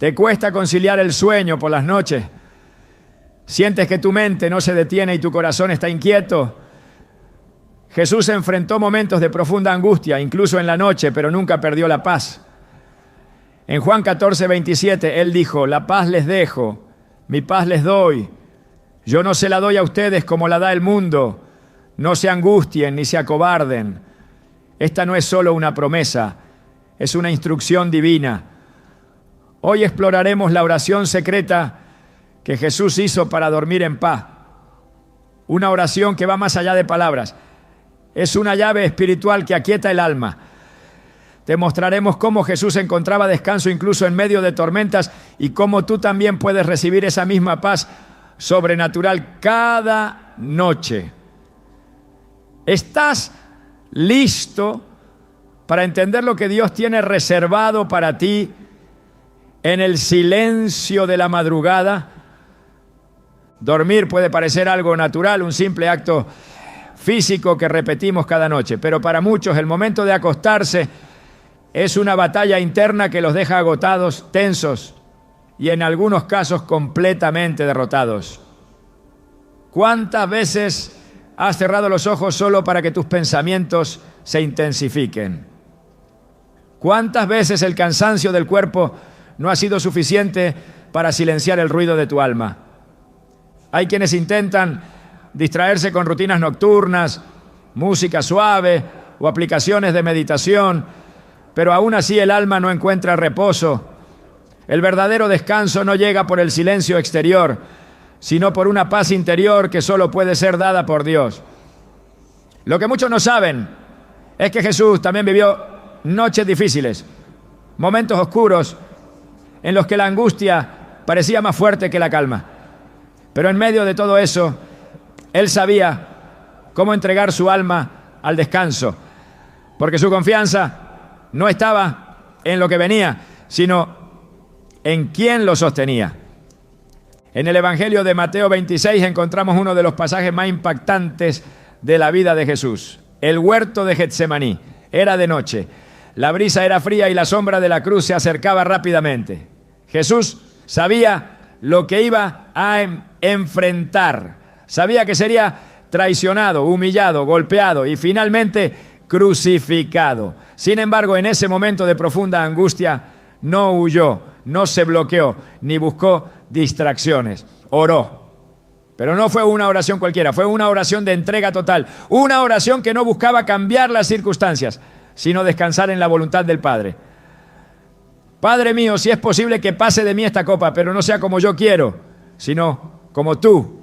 Te cuesta conciliar el sueño por las noches. Sientes que tu mente no se detiene y tu corazón está inquieto. Jesús enfrentó momentos de profunda angustia, incluso en la noche, pero nunca perdió la paz. En Juan 14, 27, Él dijo: la paz les dejo, mi paz les doy. Yo no se la doy a ustedes como la da el mundo. No se angustien ni se acobarden. Esta no es solo una promesa, es una instrucción divina. Hoy exploraremos la oración secreta que Jesús hizo para dormir en paz. Una oración que va más allá de palabras. Es una llave espiritual que aquieta el alma. Te mostraremos cómo Jesús encontraba descanso incluso en medio de tormentas y cómo tú también puedes recibir esa misma paz sobrenatural cada noche. ¿Estás listo para entender lo que Dios tiene reservado para ti en el silencio de la madrugada? Dormir puede parecer algo natural, un simple acto físico que repetimos cada noche, pero para muchos el momento de acostarse es una batalla interna que los deja agotados, tensos y en algunos casos completamente derrotados. ¿Cuántas veces has cerrado los ojos solo para que tus pensamientos se intensifiquen? ¿Cuántas veces el cansancio del cuerpo no ha sido suficiente para silenciar el ruido de tu alma? Hay quienes intentan distraerse con rutinas nocturnas, música suave o aplicaciones de meditación, pero aún así el alma no encuentra reposo. El verdadero descanso no llega por el silencio exterior, sino por una paz interior que solo puede ser dada por Dios. Lo que muchos no saben es que Jesús también vivió noches difíciles, momentos oscuros en los que la angustia parecía más fuerte que la calma. Pero en medio de todo eso, Él sabía cómo entregar su alma al descanso, porque su confianza no estaba en lo que venía, sino en quien lo sostenía. En el Evangelio de Mateo 26 encontramos uno de los pasajes más impactantes de la vida de Jesús. El huerto de Getsemaní. Era de noche. La brisa era fría y la sombra de la cruz se acercaba rápidamente. Jesús sabía lo que iba a enfrentar. Sabía que sería traicionado, humillado, golpeado y finalmente crucificado. Sin embargo, en ese momento de profunda angustia, no huyó, no se bloqueó, ni buscó distracciones. Oró. Pero no fue una oración cualquiera, fue una oración de entrega total. Una oración que no buscaba cambiar las circunstancias, sino descansar en la voluntad del Padre. Padre mío, si es posible que pase de mí esta copa, pero no sea como yo quiero, sino como tú.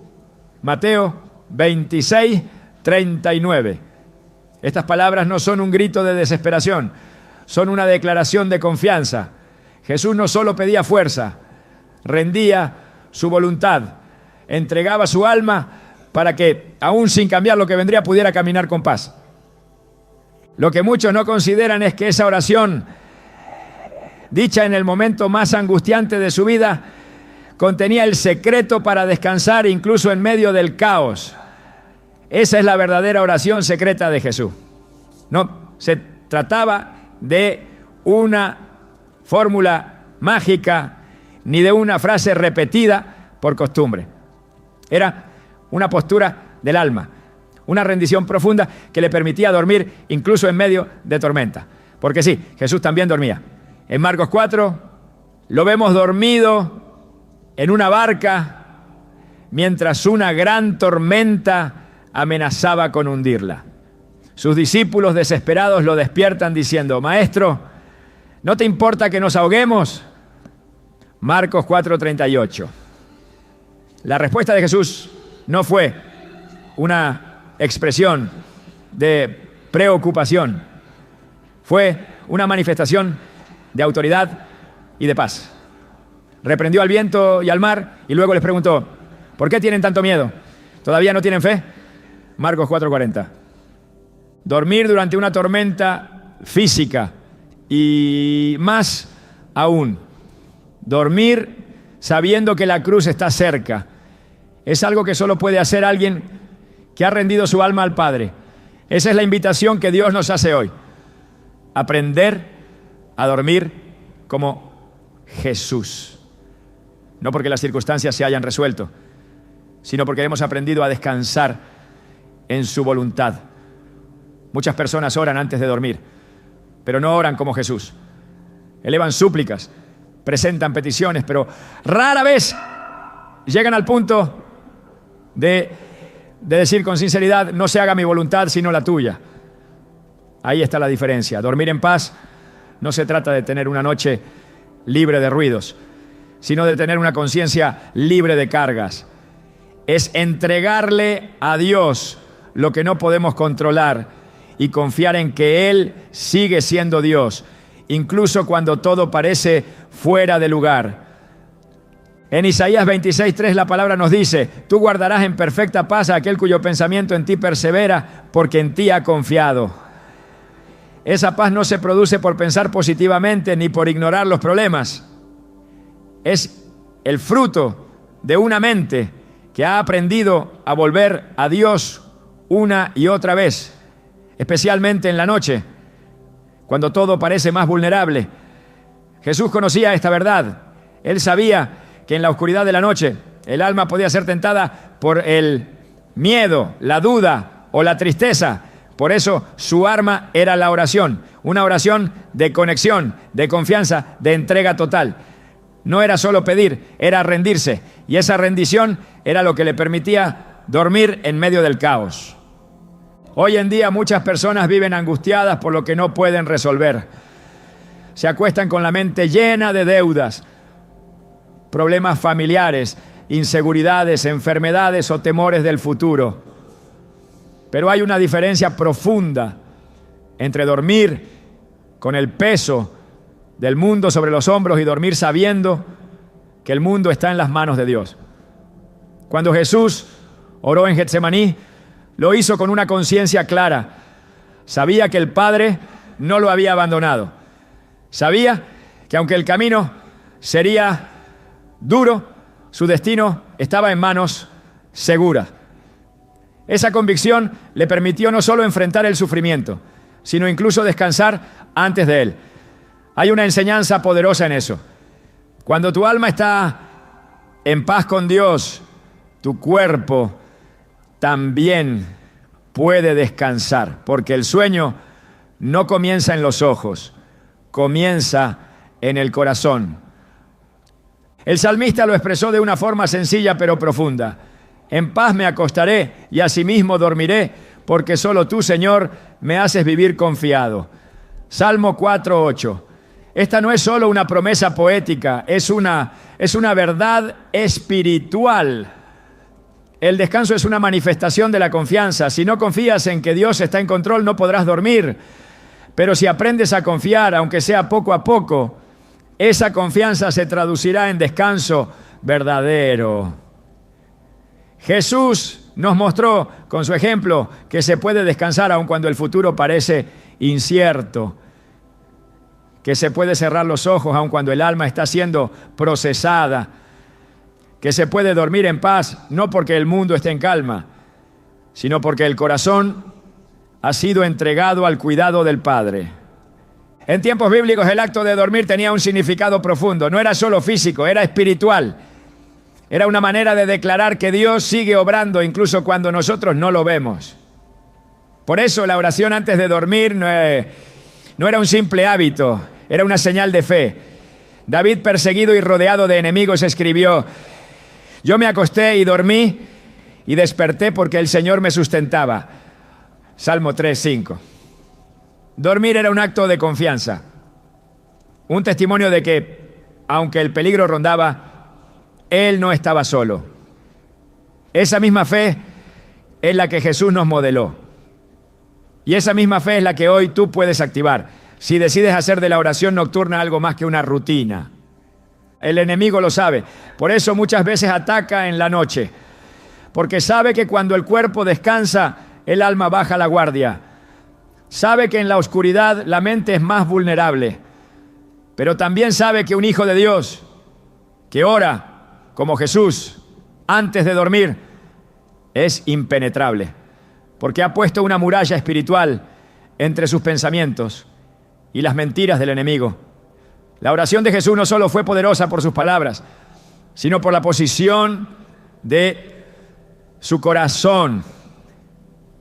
Mateo 26, 39. Estas palabras no son un grito de desesperación, son una declaración de confianza. Jesús no solo pedía fuerza, rendía su voluntad, entregaba su alma para que, aún sin cambiar lo que vendría, pudiera caminar con paz. Lo que muchos no consideran es que esa oración, dicha en el momento más angustiante de su vida, contenía el secreto para descansar incluso en medio del caos. Esa es la verdadera oración secreta de Jesús. No se trataba de una fórmula mágica ni de una frase repetida por costumbre. Era una postura del alma, una rendición profunda que le permitía dormir incluso en medio de tormenta. Porque sí, Jesús también dormía. En Marcos 4 lo vemos dormido en una barca mientras una gran tormenta amenazaba con hundirla. Sus discípulos desesperados lo despiertan diciendo: Maestro, ¿no te importa que nos ahoguemos? Marcos 4:38. La respuesta de Jesús no fue una expresión de preocupación, fue una manifestación de autoridad y de paz. Reprendió al viento y al mar y luego les preguntó: ¿por qué tienen tanto miedo? ¿Todavía no tienen fe? Marcos 4:40. Dormir durante una tormenta física y más aún, dormir sabiendo que la cruz está cerca, es algo que solo puede hacer alguien que ha rendido su alma al Padre. Esa es la invitación que Dios nos hace hoy. Aprender a dormir como Jesús. No porque las circunstancias se hayan resuelto, sino porque hemos aprendido a descansar en su voluntad. Muchas personas oran antes de dormir, pero no oran como Jesús. Elevan súplicas, presentan peticiones, pero rara vez llegan al punto de decir con sinceridad: no se haga mi voluntad sino la tuya. Ahí está la diferencia. Dormir en paz no se trata de tener una noche libre de ruidos, sino de tener una conciencia libre de cargas. Es entregarle a Dios lo que no podemos controlar y confiar en que Él sigue siendo Dios, incluso cuando todo parece fuera de lugar. En Isaías 26:3 la palabra nos dice: tú guardarás en perfecta paz a aquel cuyo pensamiento en ti persevera, porque en ti ha confiado. Esa paz no se produce por pensar positivamente ni por ignorar los problemas. Es el fruto de una mente que ha aprendido a volver a Dios una y otra vez, especialmente en la noche, cuando todo parece más vulnerable. Jesús conocía esta verdad. Él sabía que en la oscuridad de la noche el alma podía ser tentada por el miedo, la duda o la tristeza. Por eso su arma era la oración, una oración de conexión, de confianza, de entrega total. No era solo pedir, era rendirse, y esa rendición era lo que le permitía dormir en medio del caos. Hoy en día muchas personas viven angustiadas por lo que no pueden resolver. Se acuestan con la mente llena de deudas, problemas familiares, inseguridades, enfermedades o temores del futuro. Pero hay una diferencia profunda entre dormir con el peso del mundo sobre los hombros y dormir sabiendo que el mundo está en las manos de Dios. Cuando Jesús oró en Getsemaní, lo hizo con una conciencia clara. Sabía que el Padre no lo había abandonado. Sabía que aunque el camino sería duro, su destino estaba en manos seguras. Esa convicción le permitió no solo enfrentar el sufrimiento, sino incluso descansar antes de él. Hay una enseñanza poderosa en eso. Cuando tu alma está en paz con Dios, tu cuerpo también puede descansar, porque el sueño no comienza en los ojos, comienza en el corazón. El salmista lo expresó de una forma sencilla pero profunda. En paz me acostaré y asimismo dormiré, porque solo tú, Señor, me haces vivir confiado. Salmo 4:8. Esta no es solo una promesa poética, es una verdad espiritual. El descanso es una manifestación de la confianza. Si no confías en que Dios está en control, no podrás dormir. Pero si aprendes a confiar, aunque sea poco a poco, esa confianza se traducirá en descanso verdadero. Jesús nos mostró con su ejemplo que se puede descansar aun cuando el futuro parece incierto, que se puede cerrar los ojos aun cuando el alma está siendo procesada, que se puede dormir en paz no porque el mundo esté en calma, sino porque el corazón ha sido entregado al cuidado del Padre. En tiempos bíblicos el acto de dormir tenía un significado profundo, no era solo físico, era espiritual. Era una manera de declarar que Dios sigue obrando incluso cuando nosotros no lo vemos. Por eso la oración antes de dormir no era un simple hábito, era una señal de fe. David, perseguido y rodeado de enemigos, escribió: yo me acosté y dormí y desperté porque el Señor me sustentaba. Salmo 3:5. Dormir era un acto de confianza, un testimonio de que, aunque el peligro rondaba, Él no estaba solo. Esa misma fe es la que Jesús nos modeló. Y esa misma fe es la que hoy tú puedes activar, si decides hacer de la oración nocturna algo más que una rutina. El enemigo lo sabe. Por eso muchas veces ataca en la noche. Porque sabe que cuando el cuerpo descansa, el alma baja la guardia. Sabe que en la oscuridad la mente es más vulnerable. Pero también sabe que un hijo de Dios que ora como Jesús antes de dormir es impenetrable, porque ha puesto una muralla espiritual entre sus pensamientos y las mentiras del enemigo. La oración de Jesús no solo fue poderosa por sus palabras, sino por la posición de su corazón.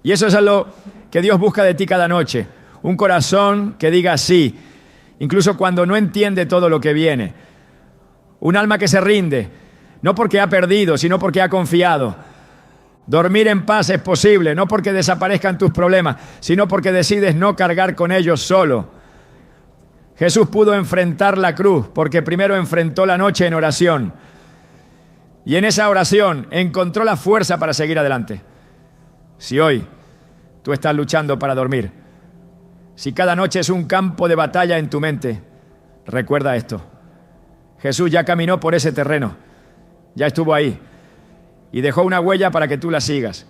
Y eso es lo que Dios busca de ti cada noche. Un corazón que diga sí, incluso cuando no entiende todo lo que viene. Un alma que se rinde, no porque ha perdido, sino porque ha confiado. Dormir en paz es posible, no porque desaparezcan tus problemas, sino porque decides no cargar con ellos solo. Jesús pudo enfrentar la cruz porque primero enfrentó la noche en oración. Y en esa oración encontró la fuerza para seguir adelante. Si hoy tú estás luchando para dormir, si cada noche es un campo de batalla en tu mente, recuerda esto. Jesús ya caminó por ese terreno, ya estuvo ahí y dejó una huella para que tú la sigas.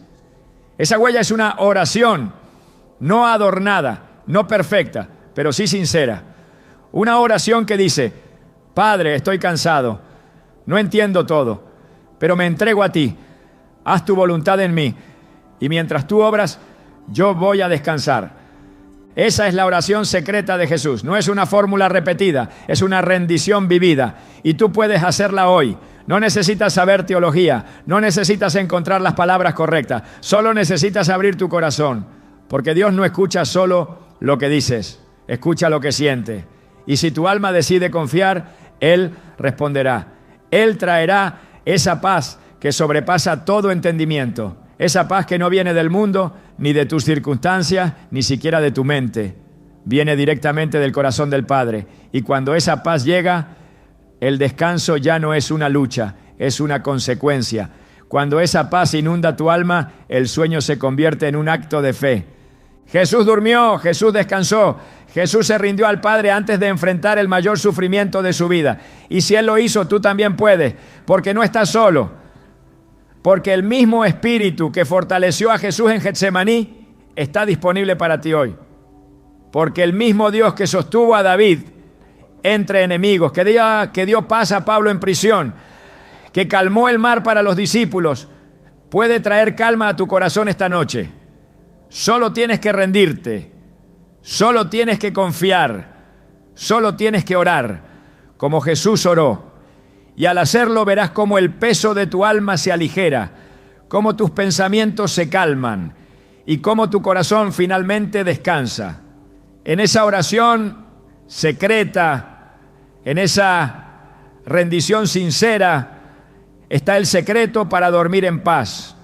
Esa huella es una oración, no adornada, no perfecta, pero sí sincera. Una oración que dice: Padre, estoy cansado, no entiendo todo, pero me entrego a ti, haz tu voluntad en mí, y mientras tú obras, yo voy a descansar. Esa es la oración secreta de Jesús, no es una fórmula repetida, es una rendición vivida, y tú puedes hacerla hoy. No necesitas saber teología, no necesitas encontrar las palabras correctas, solo necesitas abrir tu corazón, porque Dios no escucha solo lo que dices, escucha lo que siente. Y si tu alma decide confiar, Él responderá. Él traerá esa paz que sobrepasa todo entendimiento. Esa paz que no viene del mundo, ni de tus circunstancias, ni siquiera de tu mente. Viene directamente del corazón del Padre. Y cuando esa paz llega, el descanso ya no es una lucha, es una consecuencia. Cuando esa paz inunda tu alma, el sueño se convierte en un acto de fe. Jesús durmió, Jesús descansó. Jesús se rindió al Padre antes de enfrentar el mayor sufrimiento de su vida. Y si Él lo hizo, tú también puedes, porque no estás solo. Porque el mismo Espíritu que fortaleció a Jesús en Getsemaní está disponible para ti hoy. Porque el mismo Dios que sostuvo a David entre enemigos, que dio paz a Pablo en prisión, que calmó el mar para los discípulos, puede traer calma a tu corazón esta noche. Solo tienes que rendirte. Solo tienes que confiar, solo tienes que orar, como Jesús oró. Y al hacerlo verás cómo el peso de tu alma se aligera, cómo tus pensamientos se calman y cómo tu corazón finalmente descansa. En esa oración secreta, en esa rendición sincera, está el secreto para dormir en paz.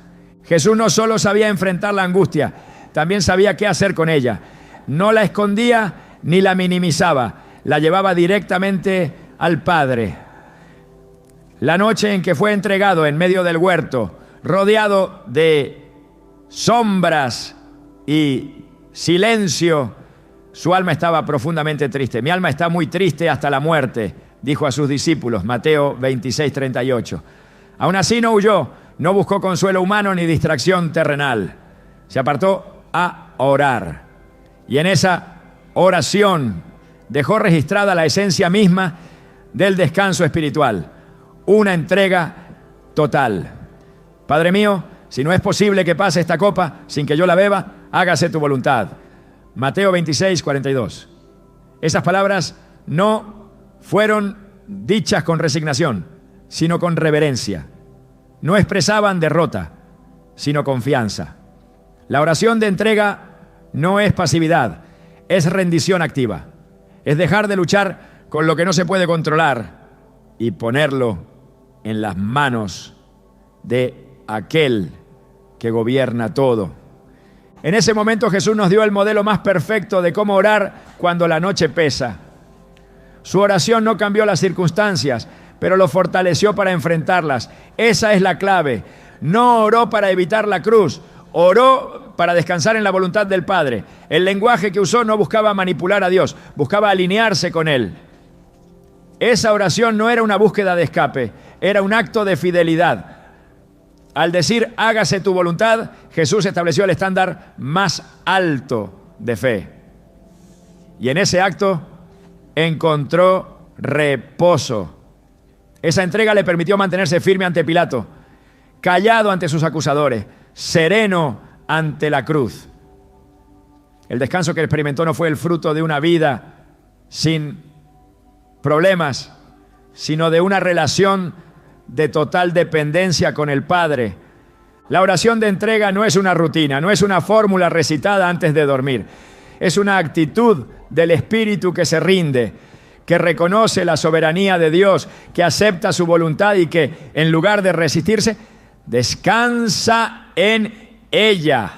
Jesús no solo sabía enfrentar la angustia, también sabía qué hacer con ella. No la escondía ni la minimizaba, la llevaba directamente al Padre. La noche en que fue entregado en medio del huerto, rodeado de sombras y silencio, su alma estaba profundamente triste. Mi alma está muy triste hasta la muerte, dijo a sus discípulos, Mateo 26:38. Aún así no huyó, no buscó consuelo humano ni distracción terrenal. Se apartó a orar. Y en esa oración dejó registrada la esencia misma del descanso espiritual, una entrega total. Padre mío, si no es posible que pase esta copa sin que yo la beba, hágase tu voluntad. Mateo 26:42. Esas palabras no fueron dichas con resignación, sino con reverencia. No expresaban derrota, sino confianza. La oración de entrega no es pasividad, es rendición activa. Es dejar de luchar con lo que no se puede controlar y ponerlo en las manos de aquel que gobierna todo. En ese momento Jesús nos dio el modelo más perfecto de cómo orar cuando la noche pesa. Su oración no cambió las circunstancias, pero lo fortaleció para enfrentarlas. Esa es la clave. No oró para evitar la cruz, oró para descansar en la voluntad del Padre. El lenguaje que usó no buscaba manipular a Dios, buscaba alinearse con Él. Esa oración no era una búsqueda de escape, era un acto de fidelidad. Al decir hágase tu voluntad, Jesús estableció el estándar más alto de fe. Y en ese acto encontró reposo. Esa entrega le permitió mantenerse firme ante Pilato, callado ante sus acusadores, sereno ante la cruz. El descanso que experimentó no fue el fruto de una vida sin problemas, sino de una relación de total dependencia con el Padre. La oración de entrega no es una rutina, no es una fórmula recitada antes de dormir. Es una actitud del espíritu que se rinde, que reconoce la soberanía de Dios, que acepta su voluntad y que, en lugar de resistirse, descansa en ella.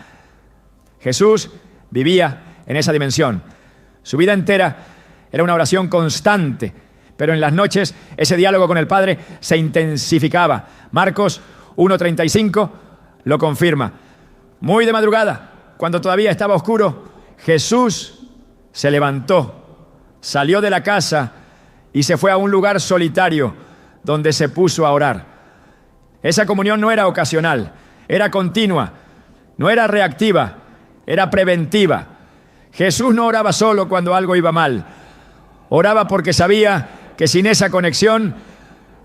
Jesús vivía en esa dimensión. Su vida entera era una oración constante, pero en las noches ese diálogo con el Padre se intensificaba. Marcos 1:35 lo confirma. Muy de madrugada, cuando todavía estaba oscuro, Jesús se levantó, salió de la casa y se fue a un lugar solitario donde se puso a orar. Esa comunión no era ocasional, era continua, no era reactiva, era preventiva. Jesús no oraba solo cuando algo iba mal. Oraba porque sabía que sin esa conexión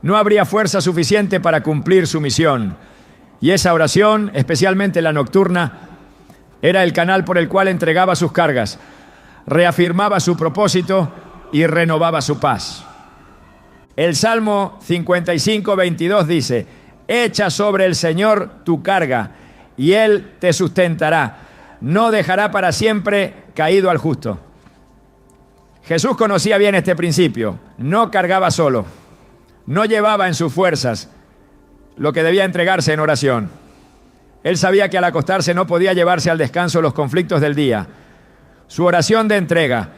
no habría fuerza suficiente para cumplir su misión. Y esa oración, especialmente la nocturna, era el canal por el cual entregaba sus cargas, reafirmaba su propósito y renovaba su paz. El Salmo 55:22 dice: echa sobre el Señor tu carga y Él te sustentará. No dejará para siempre caído al justo. Jesús conocía bien este principio. No cargaba solo. No llevaba en sus fuerzas lo que debía entregarse en oración. Él sabía que al acostarse no podía llevarse al descanso los conflictos del día. Su oración de entrega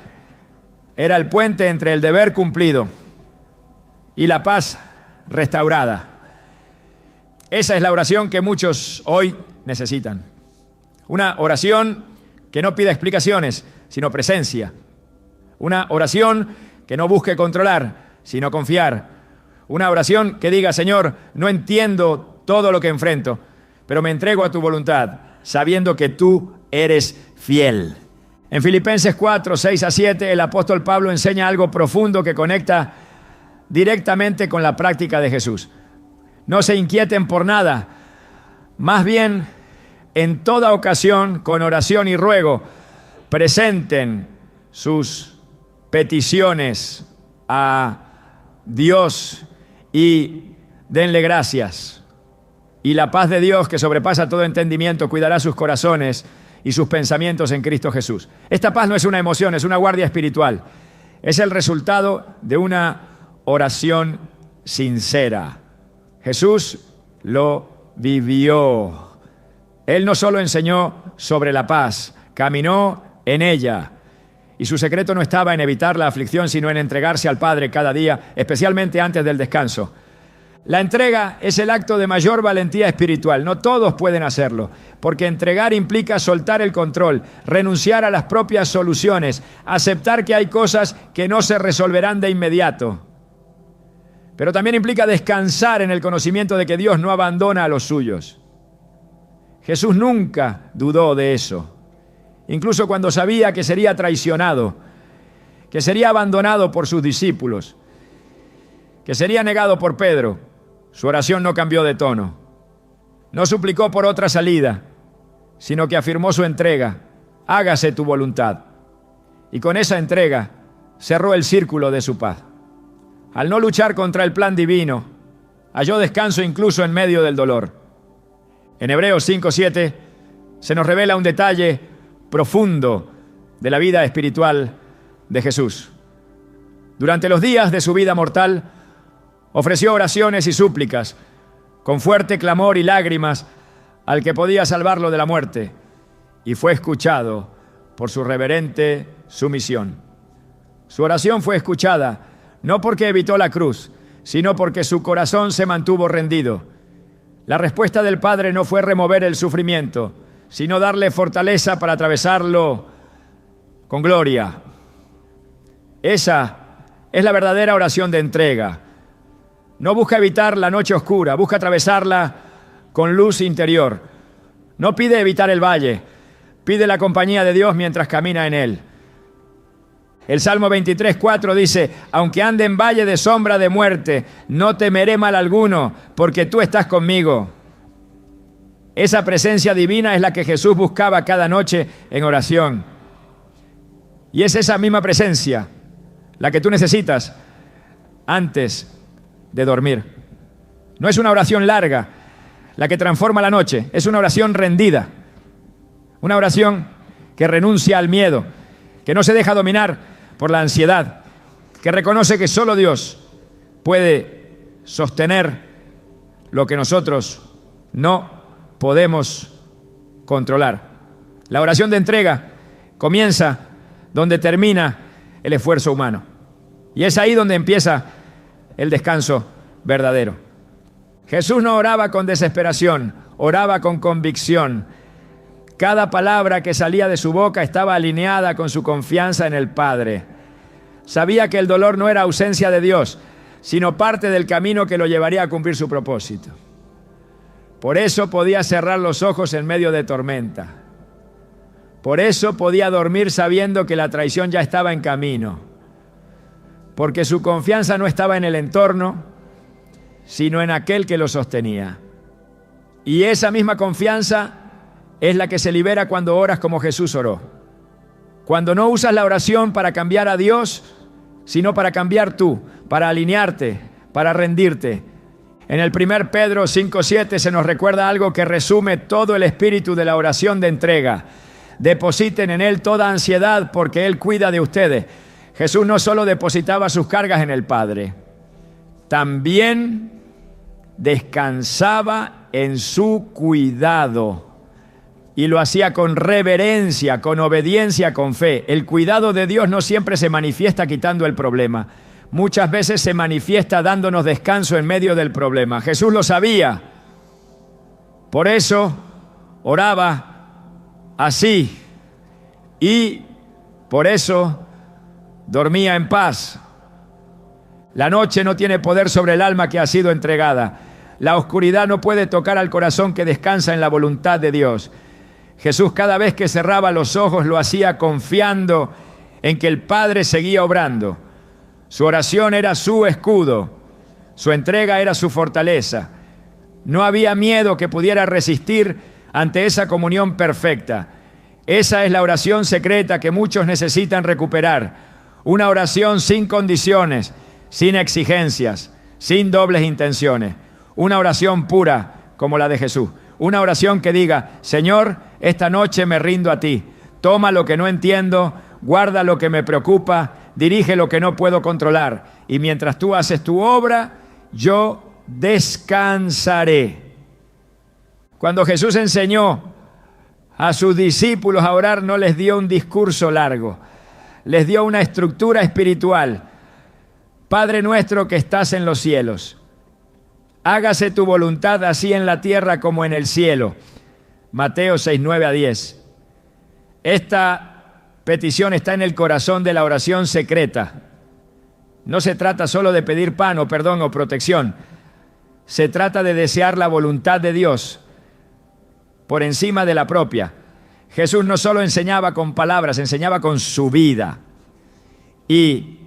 era el puente entre el deber cumplido y la paz restaurada. Esa es la oración que muchos hoy necesitan. Una oración que no pida explicaciones, sino presencia. Una oración que no busque controlar, sino confiar. Una oración que diga: Señor, no entiendo todo lo que enfrento, pero me entrego a tu voluntad, sabiendo que tú eres fiel. En Filipenses 4:6-7, el apóstol Pablo enseña algo profundo que conecta directamente con la práctica de Jesús. No se inquieten por nada, más bien, en toda ocasión, con oración y ruego, presenten sus peticiones a Dios y denle gracias. Y la paz de Dios, que sobrepasa todo entendimiento, cuidará sus corazones y sus pensamientos en Cristo Jesús. Esta paz no es una emoción, es una guardia espiritual. Es el resultado de una oración sincera. Jesús lo vivió. Él no solo enseñó sobre la paz, caminó en ella. Y su secreto no estaba en evitar la aflicción, sino en entregarse al Padre cada día, especialmente antes del descanso. La entrega es el acto de mayor valentía espiritual. No todos pueden hacerlo, porque entregar implica soltar el control, renunciar a las propias soluciones, aceptar que hay cosas que no se resolverán de inmediato. Pero también implica descansar en el conocimiento de que Dios no abandona a los suyos. Jesús nunca dudó de eso. Incluso cuando sabía que sería traicionado, que sería abandonado por sus discípulos, que sería negado por Pedro, su oración no cambió de tono. No suplicó por otra salida, sino que afirmó su entrega: hágase tu voluntad. Y con esa entrega cerró el círculo de su paz. Al no luchar contra el plan divino, halló descanso incluso en medio del dolor. En Hebreos 5:7 se nos revela un detalle profundo de la vida espiritual de Jesús. Durante los días de su vida mortal, ofreció oraciones y súplicas, con fuerte clamor y lágrimas, al que podía salvarlo de la muerte, y fue escuchado por su reverente sumisión. Su oración fue escuchada, no porque evitó la cruz, sino porque su corazón se mantuvo rendido. La respuesta del Padre no fue remover el sufrimiento, sino darle fortaleza para atravesarlo con gloria. Esa es la verdadera oración de entrega. No busca evitar la noche oscura, busca atravesarla con luz interior. No pide evitar el valle, pide la compañía de Dios mientras camina en él. El Salmo 23:4 dice: aunque ande en valle de sombra de muerte, no temeré mal alguno, porque tú estás conmigo. Esa presencia divina es la que Jesús buscaba cada noche en oración. Y es esa misma presencia la que tú necesitas antes de dormir. No es una oración larga la que transforma la noche, es una oración rendida, una oración que renuncia al miedo, que no se deja dominar por la ansiedad, que reconoce que solo Dios puede sostener lo que nosotros no podemos controlar. La oración de entrega comienza donde termina el esfuerzo humano. Y es ahí donde empieza el descanso verdadero. Jesús no oraba con desesperación, oraba con convicción. Cada palabra que salía de su boca estaba alineada con su confianza en el Padre. Sabía que el dolor no era ausencia de Dios, sino parte del camino que lo llevaría a cumplir su propósito. Por eso podía cerrar los ojos en medio de tormenta. Por eso podía dormir sabiendo que la traición ya estaba en camino. Porque su confianza no estaba en el entorno, sino en aquel que lo sostenía. Y esa misma confianza es la que se libera cuando oras como Jesús oró. Cuando no usas la oración para cambiar a Dios, sino para cambiar tú, para alinearte, para rendirte. En el 1 Pedro 5:7 se nos recuerda algo que resume todo el espíritu de la oración de entrega. Depositen en Él toda ansiedad porque Él cuida de ustedes. Jesús no solo depositaba sus cargas en el Padre, también descansaba en su cuidado. Y lo hacía con reverencia, con obediencia, con fe. El cuidado de Dios no siempre se manifiesta quitando el problema. Muchas veces se manifiesta dándonos descanso en medio del problema. Jesús lo sabía. Por eso oraba así. Y por eso dormía en paz. La noche no tiene poder sobre el alma que ha sido entregada. La oscuridad no puede tocar al corazón que descansa en la voluntad de Dios. Jesús cada vez que cerraba los ojos lo hacía confiando en que el Padre seguía obrando. Su oración era su escudo, su entrega era su fortaleza. No había miedo que pudiera resistir ante esa comunión perfecta. Esa es la oración secreta que muchos necesitan recuperar. Una oración sin condiciones, sin exigencias, sin dobles intenciones. Una oración pura como la de Jesús. Una oración que diga: Señor, esta noche me rindo a ti. Toma lo que no entiendo, guarda lo que me preocupa, dirige lo que no puedo controlar. Y mientras tú haces tu obra, yo descansaré. Cuando Jesús enseñó a sus discípulos a orar, no les dio un discurso largo. Les dio una estructura espiritual. Padre nuestro que estás en los cielos, hágase tu voluntad así en la tierra como en el cielo. Mateo 6:9-10. Esta petición está en el corazón de la oración secreta. No se trata solo de pedir pan o perdón o protección. Se trata de desear la voluntad de Dios por encima de la propia. Jesús no solo enseñaba con palabras, enseñaba con su vida. Y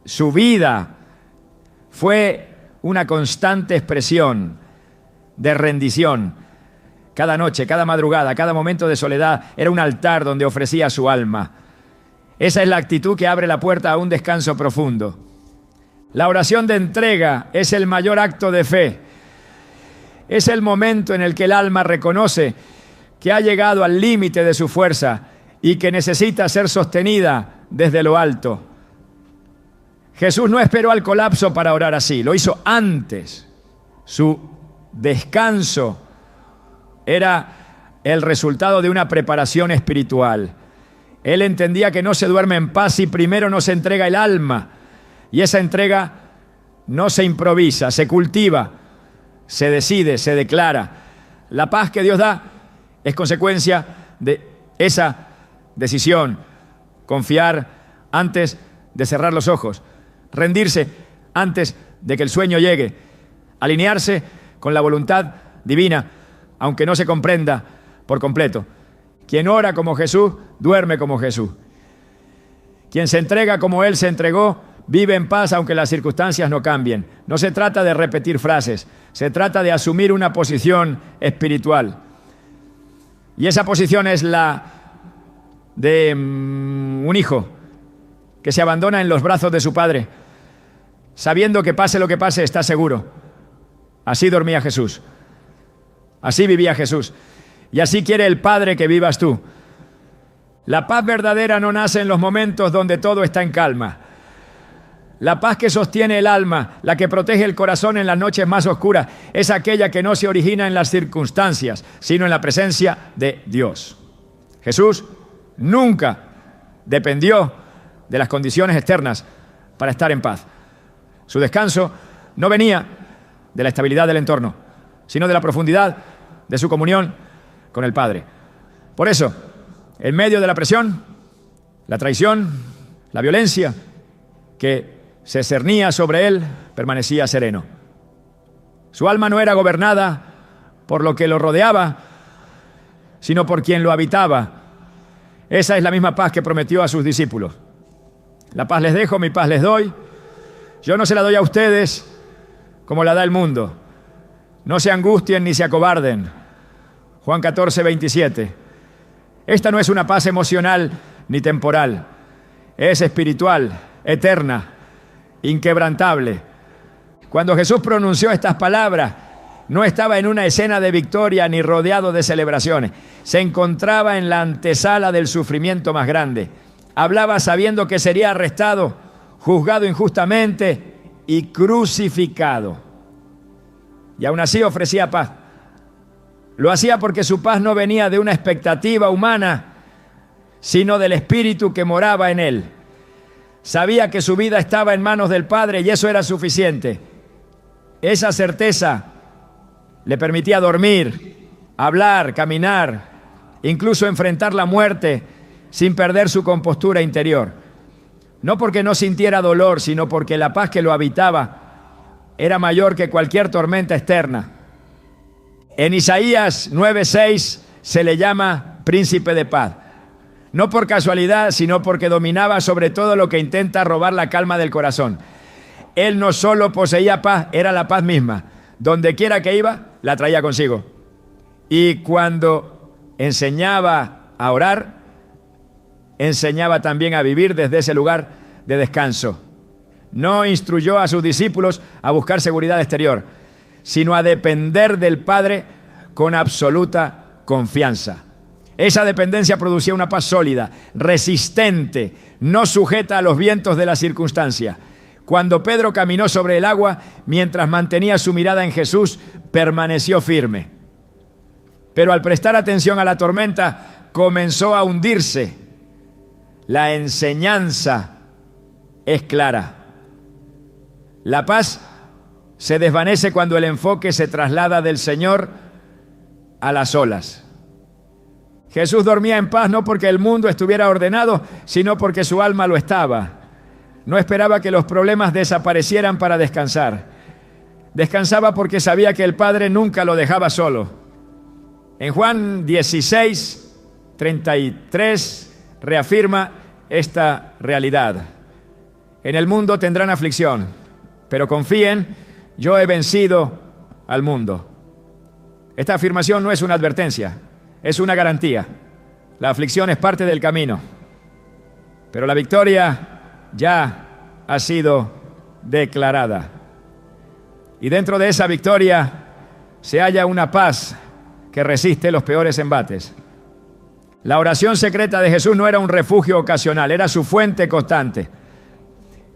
su vida fue una constante expresión de rendición. Cada noche, cada madrugada, cada momento de soledad era un altar donde ofrecía su alma. Esa es la actitud que abre la puerta a un descanso profundo. La oración de entrega es el mayor acto de fe. Es el momento en el que el alma reconoce que ha llegado al límite de su fuerza y que necesita ser sostenida desde lo alto. Jesús no esperó al colapso para orar así, lo hizo antes. Su descanso era el resultado de una preparación espiritual. Él entendía que no se duerme en paz si primero no se entrega el alma. Y esa entrega no se improvisa, se cultiva, se decide, se declara. La paz que Dios da es consecuencia de esa decisión. Confiar antes de cerrar los ojos. Rendirse antes de que el sueño llegue. Alinearse con la voluntad divina, aunque no se comprenda por completo. Quien ora como Jesús, duerme como Jesús. Quien se entrega como Él se entregó, vive en paz aunque las circunstancias no cambien. No se trata de repetir frases, se trata de asumir una posición espiritual. Y esa posición es la de un hijo que se abandona en los brazos de su padre, sabiendo que pase lo que pase, está seguro. Así dormía Jesús. Así vivía Jesús. Y así quiere el Padre que vivas tú. La paz verdadera no nace en los momentos donde todo está en calma. La paz que sostiene el alma, la que protege el corazón en las noches más oscuras, es aquella que no se origina en las circunstancias, sino en la presencia de Dios. Jesús nunca dependió de las condiciones externas para estar en paz. Su descanso no venía de la estabilidad del entorno, sino de la profundidad de su comunión con el Padre. Por eso, en medio de la presión, la traición, la violencia que se cernía sobre él, permanecía sereno. Su alma no era gobernada por lo que lo rodeaba, sino por quien lo habitaba. Esa es la misma paz que prometió a sus discípulos. La paz les dejo, mi paz les doy. Yo no se la doy a ustedes como la da el mundo. No se angustien ni se acobarden. Juan 14, 27. Esta no es una paz emocional ni temporal. Es espiritual, eterna, inquebrantable. Cuando Jesús pronunció estas palabras, no estaba en una escena de victoria ni rodeado de celebraciones. Se encontraba en la antesala del sufrimiento más grande. Hablaba sabiendo que sería arrestado, juzgado injustamente y crucificado. Y aún así ofrecía paz. Lo hacía porque su paz no venía de una expectativa humana, sino del Espíritu que moraba en él. Sabía que su vida estaba en manos del Padre y eso era suficiente. Esa certeza le permitía dormir, hablar, caminar, incluso enfrentar la muerte sin perder su compostura interior. No porque no sintiera dolor, sino porque la paz que lo habitaba era mayor que cualquier tormenta externa. En Isaías 9:6 se le llama príncipe de paz. No por casualidad, sino porque dominaba sobre todo lo que intenta robar la calma del corazón. Él no solo poseía paz, era la paz misma. Donde quiera que iba, la traía consigo. Y cuando enseñaba a orar, enseñaba también a vivir desde ese lugar de descanso. No instruyó a sus discípulos a buscar seguridad exterior, sino a depender del Padre con absoluta confianza. Esa dependencia producía una paz sólida, resistente, no sujeta a los vientos de la circunstancia. Cuando Pedro caminó sobre el agua, mientras mantenía su mirada en Jesús, permaneció firme. Pero al prestar atención a la tormenta, comenzó a hundirse. La enseñanza es clara. La paz se desvanece cuando el enfoque se traslada del Señor a las olas. Jesús dormía en paz no porque el mundo estuviera ordenado, sino porque su alma lo estaba. No esperaba que los problemas desaparecieran para descansar. Descansaba porque sabía que el Padre nunca lo dejaba solo. En Juan 16, 33 reafirma esta realidad. En el mundo tendrán aflicción, pero confíen, yo he vencido al mundo. Esta afirmación no es una advertencia, es una garantía. La aflicción es parte del camino, pero la victoria ya ha sido declarada. Y dentro de esa victoria se halla una paz que resiste los peores embates. La oración secreta de Jesús no era un refugio ocasional, era su fuente constante.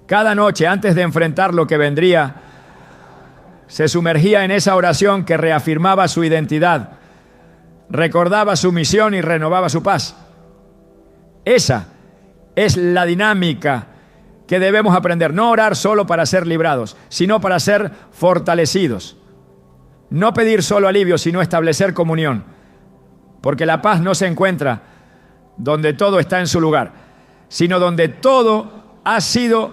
Cada noche, antes de enfrentar lo que vendría, se sumergía en esa oración que reafirmaba su identidad, recordaba su misión y renovaba su paz. Esa es la dinámica que debemos aprender. No orar solo para ser librados, sino para ser fortalecidos. No pedir solo alivio, sino establecer comunión. Porque la paz no se encuentra donde todo está en su lugar, sino donde todo ha sido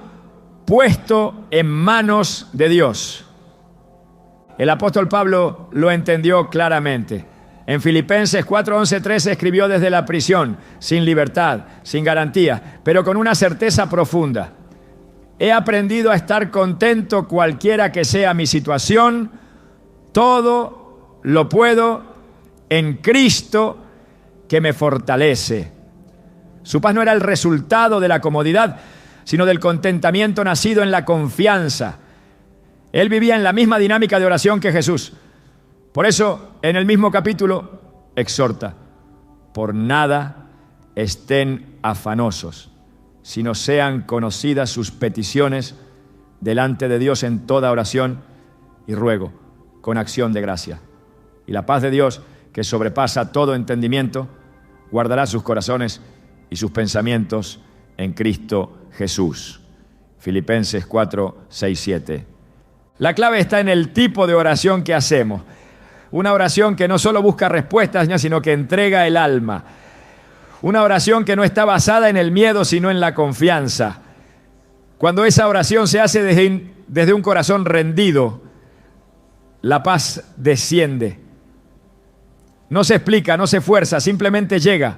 puesto en manos de Dios. El apóstol Pablo lo entendió claramente. En Filipenses 4, 11, 13 escribió desde la prisión, sin libertad, sin garantía, pero con una certeza profunda. He aprendido a estar contento cualquiera que sea mi situación. Todo lo puedo en Cristo que me fortalece. Su paz no era el resultado de la comodidad, sino del contentamiento nacido en la confianza. Él vivía en la misma dinámica de oración que Jesús. Por eso, en el mismo capítulo, exhorta: por nada estén afanosos, sino sean conocidas sus peticiones delante de Dios en toda oración y ruego, con acción de gracia. Y la paz de Dios, que sobrepasa todo entendimiento, guardará sus corazones y sus pensamientos en Cristo Jesús. Filipenses 4, 6, 7. La clave está en el tipo de oración que hacemos. Una oración que no solo busca respuestas, sino que entrega el alma. Una oración que no está basada en el miedo, sino en la confianza. Cuando esa oración se hace desde un corazón rendido, la paz desciende. No se explica, no se fuerza, simplemente llega.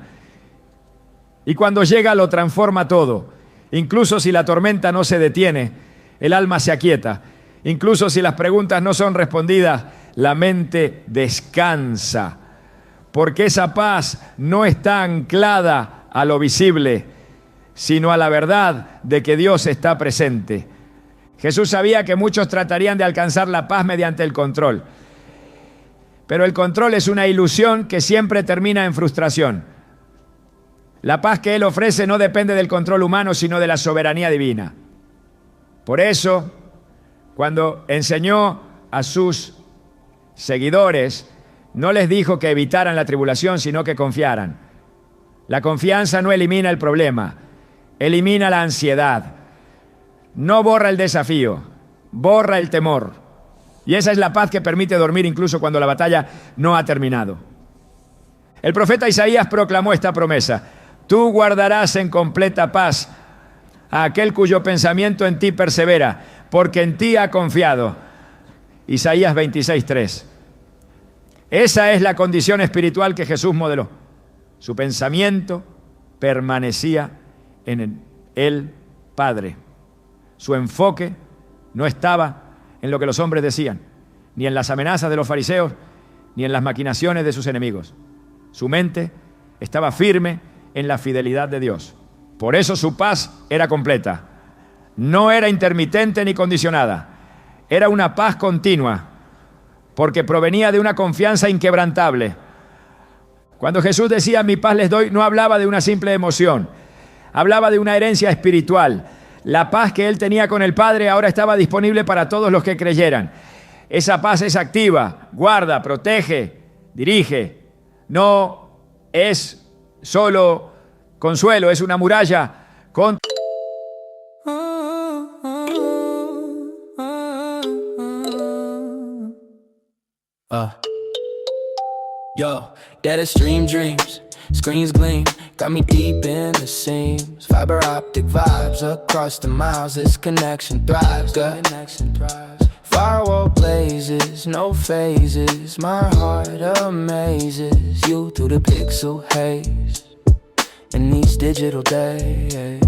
Y cuando llega lo transforma todo. Incluso si la tormenta no se detiene, el alma se aquieta. Incluso si las preguntas no son respondidas, la mente descansa. Porque esa paz no está anclada a lo visible, sino a la verdad de que Dios está presente. Jesús sabía que muchos tratarían de alcanzar la paz mediante el control. Pero el control es una ilusión que siempre termina en frustración. La paz que Él ofrece no depende del control humano, sino de la soberanía divina. Por eso, cuando enseñó a sus seguidores, no les dijo que evitaran la tribulación, sino que confiaran. La confianza no elimina el problema, elimina la ansiedad. No borra el desafío, borra el temor. Y esa es la paz que permite dormir incluso cuando la batalla no ha terminado. El profeta Isaías proclamó esta promesa: tú guardarás en completa paz a aquel cuyo pensamiento en ti persevera, porque en ti ha confiado. Isaías 26:3. Esa es la condición espiritual que Jesús modeló. Su pensamiento permanecía en el Padre. Su enfoque no estaba en lo que los hombres decían, ni en las amenazas de los fariseos, ni en las maquinaciones de sus enemigos. Su mente estaba firme en la fidelidad de Dios. Por eso su paz era completa. No era intermitente ni condicionada. Era una paz continua, porque provenía de una confianza inquebrantable. Cuando Jesús decía mi paz les doy, no hablaba de una simple emoción. Hablaba de una herencia espiritual. La paz que él tenía con el Padre ahora estaba disponible para todos los que creyeran. Esa paz es activa, guarda, protege, dirige. No es solo consuelo, es una muralla contra. Yo, that is stream dreams, screens gleam, got me deep in the seams. Fiber optic vibes across the miles, this connection thrives. Good connection thrives. Firewall blazes, no phases. My heart amazes you through the pixel haze in these digital days.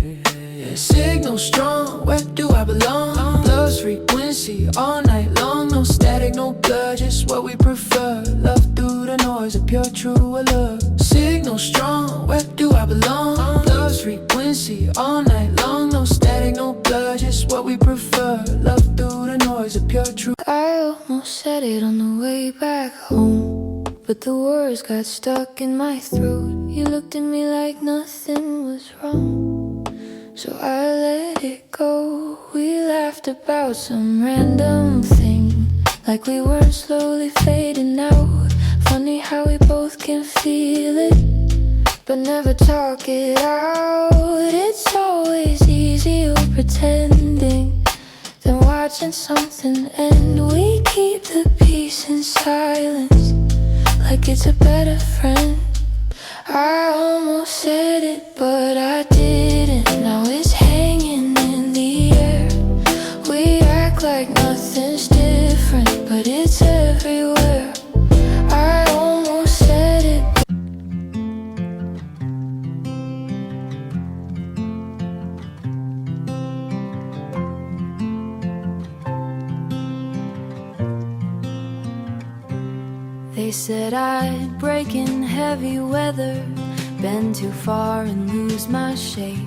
Signal strong, where do I belong? Plus frequency all night long. No static, no blur, just what we prefer. Love through the noise, a pure true allure. Signal strong, where do I belong? Plus frequency all night long. No static, no blur, just what we prefer. Love through the noise, a pure true. I almost said it on the way back home, but the words got stuck in my throat. You looked at me like nothing was wrong, so I let it go. We laughed about some random thing, like we were slowly fading out. Funny how we both can feel it, but never talk it out. It's always easier pretending than watching something end. We keep the peace in silence, like it's a better friend. I almost said it, but I didn't. Now it's hanging in the air. We act like nothing's different, but it's everywhere. I almost said it. They said I'd break in heavy weather, bend too far and lose my shape.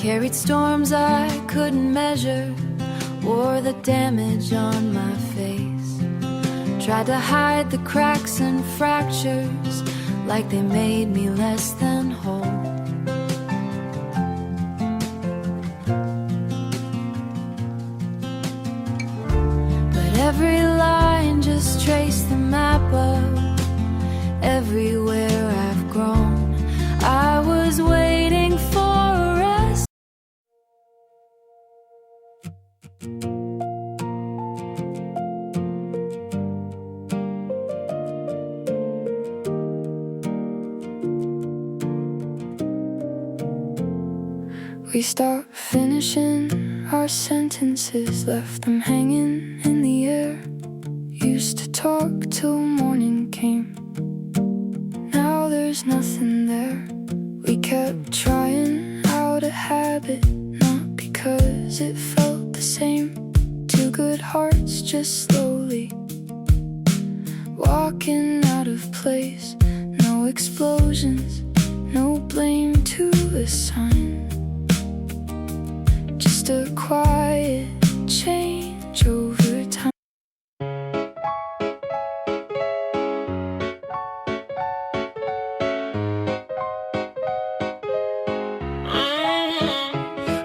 Carried storms I couldn't measure, wore the damage on my face. Tried to hide the cracks and fractures like they made me less than whole. But every line just traced the map of everywhere I've grown. I was waiting for a rest. We stopped finishing our sentences, left them hanging in the air. Used to talk till morning came, now there's nothing there. We kept trying out a habit, not because it felt the same. Two good hearts just slowly walking out of place. No explosions, no blame to assign, just a quiet change over time.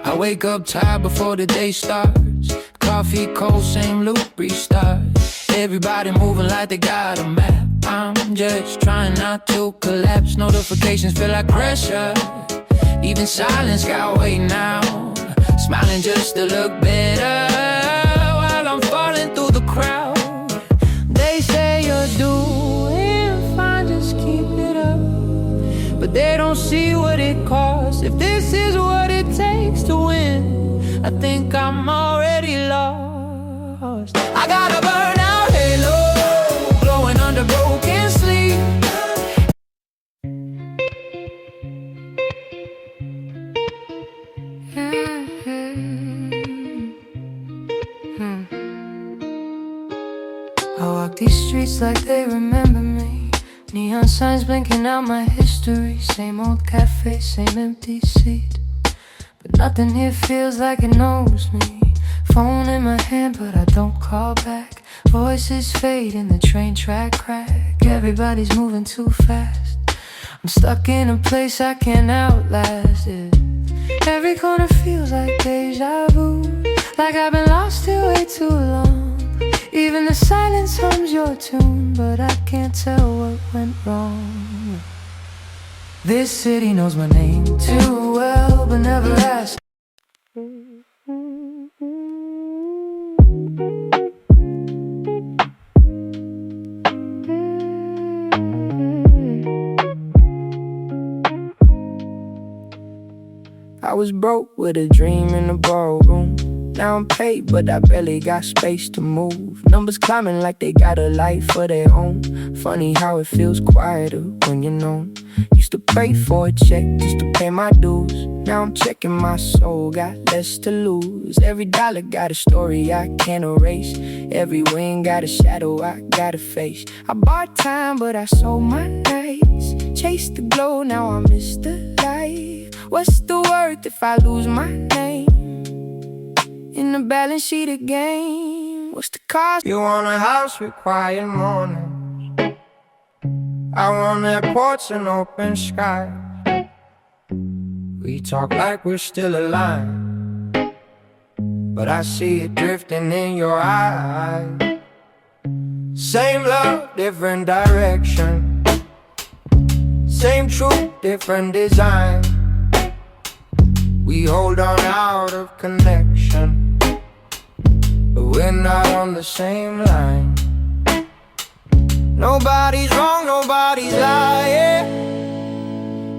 I wake up tired before the day starts. Coffee cold, same loop, restart. Everybody moving like they got a map. I'm just trying not to collapse. Notifications feel like pressure. Even silence got weight now. Smiling just to look better while I'm falling through the crowd. They say you're doing fine, just keep it up. But they don't see what it costs. If this is what it takes to win, I think I'm already lost. I got a burnout halo glowing under broken sleep. I walk these streets like they remember me. Neon signs blinking out my history. Same old cafe, same empty seat, but nothing here feels like it knows me. Phone in my hand but I don't call back. Voices fade in the train track crack. Everybody's moving too fast. I'm stuck in a place I can't outlast it. Every corner feels like deja vu, like I've been lost here way too long. Even the silence hums your tune, but I can't tell what went wrong. This city knows my name too well, but never asked. I was broke with a dream in the ballroom. Now I'm paid, but I barely got space to move. Numbers climbing like they got a life of their own. Funny how it feels quieter when you're known. Used to pray for a check just to pay my dues. Now I'm checking my soul, got less to lose. Every dollar got a story I can't erase. Every win got a shadow I gotta face. I bought time, but I sold my nights. Chased the glow, now I miss the light. What's the worth if I lose my name in the balance sheet again? What's the cost? You want a house with quiet mornings. I want that porch and open sky. We talk like we're still alive, but I see it drifting in your eyes. Same love, different direction. Same truth, different design. We hold on out of connection, but we're not on the same line. Nobody's wrong, nobody's lying.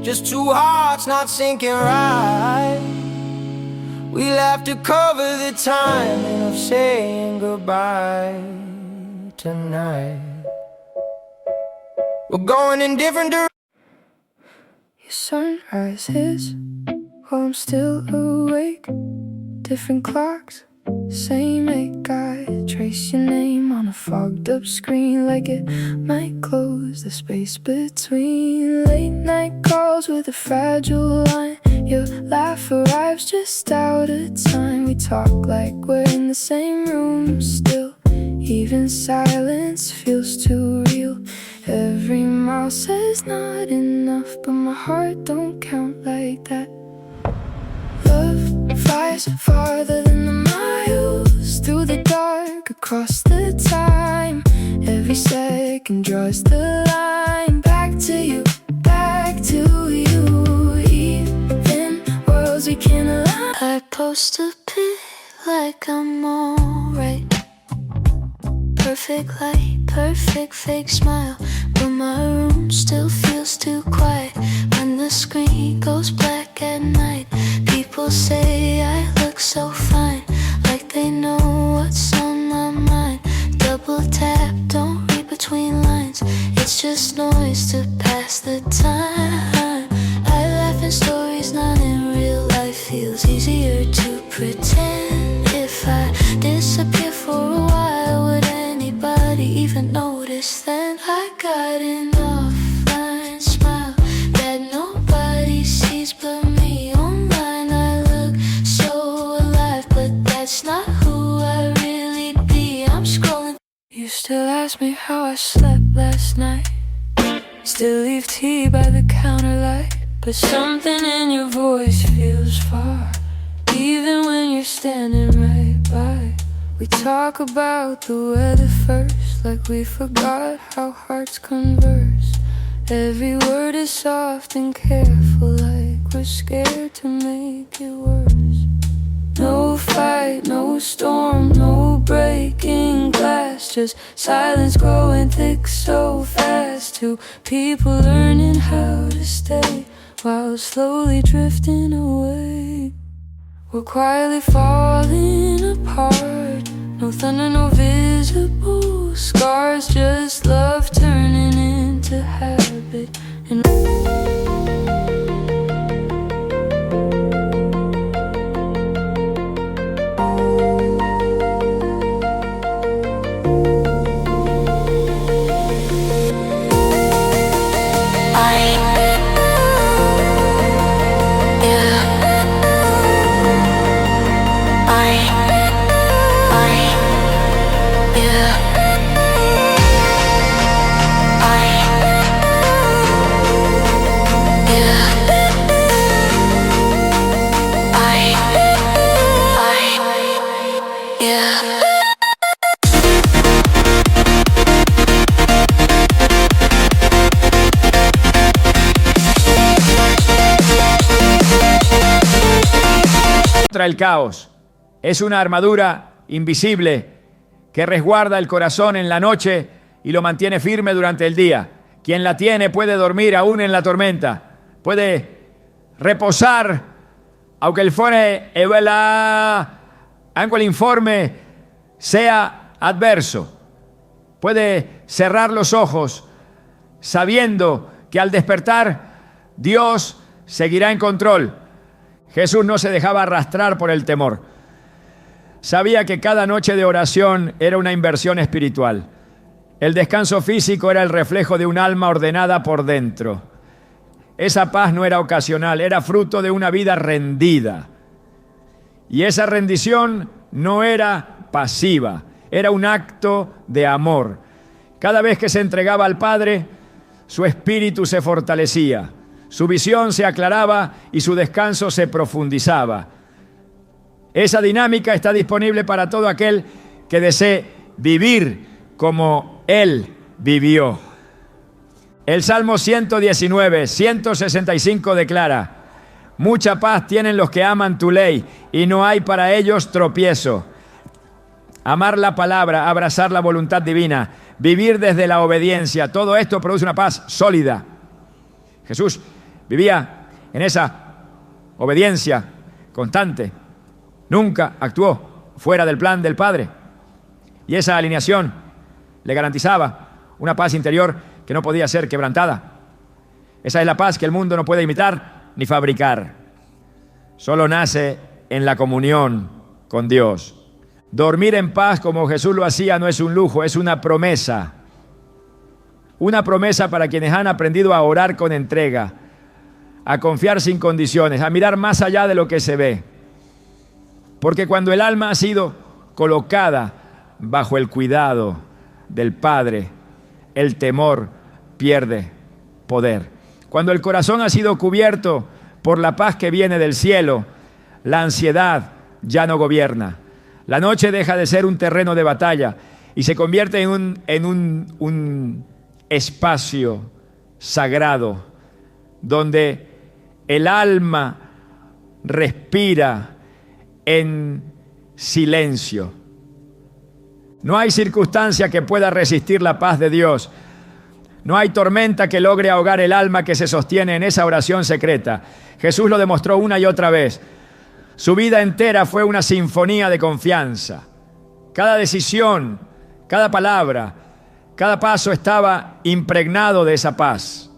Just two hearts not syncing right. We'll have to cover the timing of saying goodbye tonight. We're going in different directions. Your sunrise hits while I'm still awake. Different clocks, same ache. I trace your name on a fogged up screen, like it might close the space between. Late night calls with a fragile line. Your laugh arrives just out of time. We talk like we're in the same room still. Even silence feels too real. Every mile says not enough, but my heart don't count like that. Love flies farther than the miles, through the dark, across the time. Every second draws the line. Back to you, back to you. Even worlds we can't align. I post a pic like I'm alright. Perfect light, perfect fake smile, but my room still feels too quiet. When the screen goes black at night, people say I look so fine, like they know what's on my mind. Double tap, don't read between lines. It's just noise to pass the time. I laugh in stories, not in real life. Feels easier to pretend. If I disappear for a while, would anybody even notice then? I got an offline smile that nobody sees but me. Online I look so alive, but that's not who I really be. I'm scrolling. You still ask me how I slept last night. Still leave tea by the counter light, but something in your voice feels far, even when you're standing right by. We talk about the weather first, like we forgot how hearts converse. Every word is soft and careful, like we're scared to make it worse. No fight, no storm, no breaking glass, just silence growing thick so fast. Two people learning how to stay while slowly drifting away. We're quietly falling apart. No thunder, no visible scars, just love turning into habit. And contra el caos. Es una armadura invisible que resguarda el corazón en la noche y lo mantiene firme durante el día. Quien la tiene puede dormir aún en la tormenta, puede reposar aunque el informe sea adverso. Puede cerrar los ojos sabiendo que al despertar Dios seguirá en control. Jesús no se dejaba arrastrar por el temor. Sabía que cada noche de oración era una inversión espiritual. El descanso físico era el reflejo de un alma ordenada por dentro. Esa paz no era ocasional, era fruto de una vida rendida. Y esa rendición no era pasiva, era un acto de amor. Cada vez que se entregaba al Padre, su espíritu se fortalecía, su visión se aclaraba y su descanso se profundizaba. Esa dinámica está disponible para todo aquel que desee vivir como Él vivió. El Salmo 119, 165 declara: mucha paz tienen los que aman tu ley y no hay para ellos tropiezo. Amar la palabra, abrazar la voluntad divina, vivir desde la obediencia, todo esto produce una paz sólida. Jesús vivía en esa obediencia constante. Nunca actuó fuera del plan del Padre. Y esa alineación le garantizaba una paz interior que no podía ser quebrantada. Esa es la paz que el mundo no puede imitar ni fabricar. Solo nace en la comunión con Dios. Dormir en paz como Jesús lo hacía no es un lujo, es una promesa. Una promesa para quienes han aprendido a orar con entrega, a confiar sin condiciones, a mirar más allá de lo que se ve. Porque cuando el alma ha sido colocada bajo el cuidado del Padre, el temor pierde poder. Cuando el corazón ha sido cubierto por la paz que viene del cielo, la ansiedad ya no gobierna. La noche deja de ser un terreno de batalla y se convierte en un espacio sagrado donde el alma respira en silencio. No hay circunstancia que pueda resistir la paz de Dios. No hay tormenta que logre ahogar el alma que se sostiene en esa oración secreta. Jesús lo demostró una y otra vez. Su vida entera fue una sinfonía de confianza. Cada decisión, cada palabra, cada paso estaba impregnado de esa paz.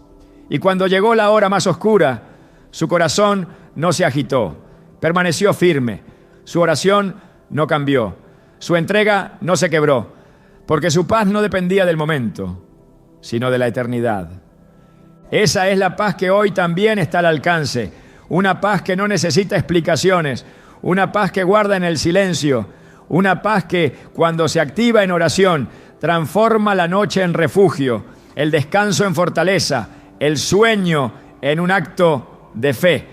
Y cuando llegó la hora más oscura, su corazón no se agitó, permaneció firme. Su oración no cambió, su entrega no se quebró, porque su paz no dependía del momento, sino de la eternidad. Esa es la paz que hoy también está al alcance, una paz que no necesita explicaciones, una paz que guarda en el silencio, una paz que cuando se activa en oración transforma la noche en refugio, el descanso en fortaleza, el sueño en un acto de fe.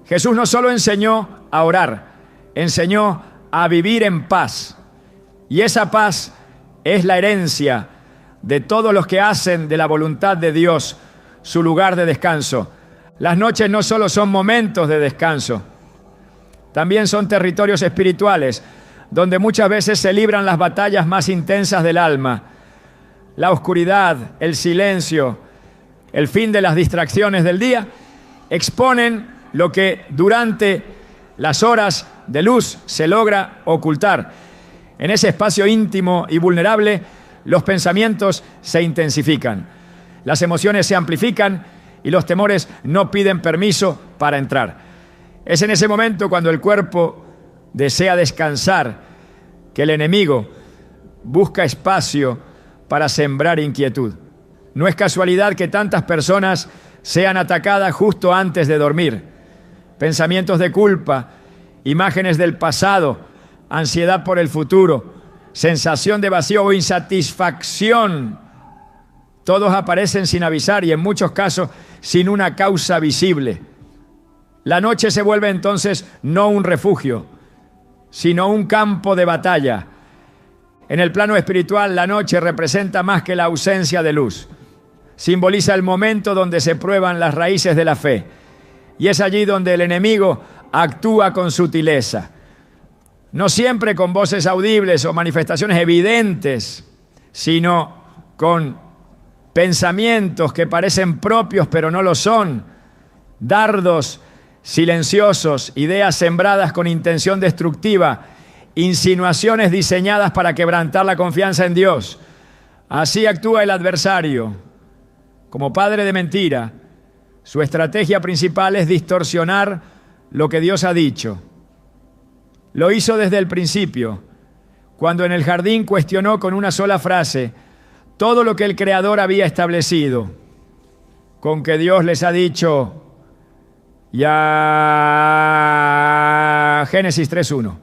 Jesús no solo enseñó a orar, enseñó a vivir en paz. Y esa paz es la herencia de todos los que hacen de la voluntad de Dios su lugar de descanso. Las noches no solo son momentos de descanso, también son territorios espirituales, donde muchas veces se libran las batallas más intensas del alma. La oscuridad, el silencio, el fin de las distracciones del día exponen lo que durante las horas de luz se logra ocultar. En ese espacio íntimo y vulnerable, los pensamientos se intensifican, las emociones se amplifican y los temores no piden permiso para entrar. Es en ese momento cuando el cuerpo desea descansar que el enemigo busca espacio para sembrar inquietud. No es casualidad que tantas personas sean atacadas justo antes de dormir. Pensamientos de culpa, imágenes del pasado, ansiedad por el futuro, sensación de vacío o insatisfacción. Todos aparecen sin avisar y en muchos casos sin una causa visible. La noche se vuelve entonces no un refugio, sino un campo de batalla. En el plano espiritual, la noche representa más que la ausencia de luz. Simboliza el momento donde se prueban las raíces de la fe. Y es allí donde el enemigo actúa con sutileza. No siempre con voces audibles o manifestaciones evidentes, sino con pensamientos que parecen propios pero no lo son. Dardos silenciosos, ideas sembradas con intención destructiva, insinuaciones diseñadas para quebrantar la confianza en Dios. Así actúa el adversario. Como padre de mentira, su estrategia principal es distorsionar lo que Dios ha dicho. Lo hizo desde el principio, cuando en el jardín cuestionó con una sola frase todo lo que el Creador había establecido, con que Dios les ha dicho ya Génesis 3:1.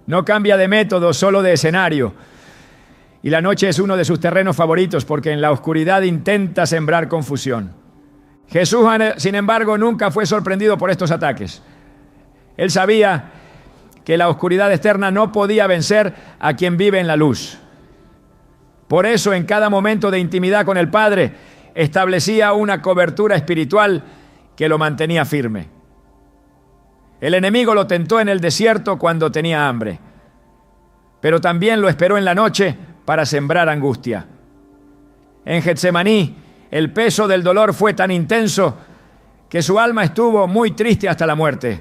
No cambia de método, solo de escenario. Y la noche es uno de sus terrenos favoritos porque en la oscuridad intenta sembrar confusión. Jesús, sin embargo, nunca fue sorprendido por estos ataques. Él sabía que la oscuridad externa no podía vencer a quien vive en la luz. Por eso, en cada momento de intimidad con el Padre, establecía una cobertura espiritual que lo mantenía firme. El enemigo lo tentó en el desierto cuando tenía hambre, pero también lo esperó en la noche para sembrar angustia. En Getsemaní, el peso del dolor fue tan intenso que su alma estuvo muy triste hasta la muerte.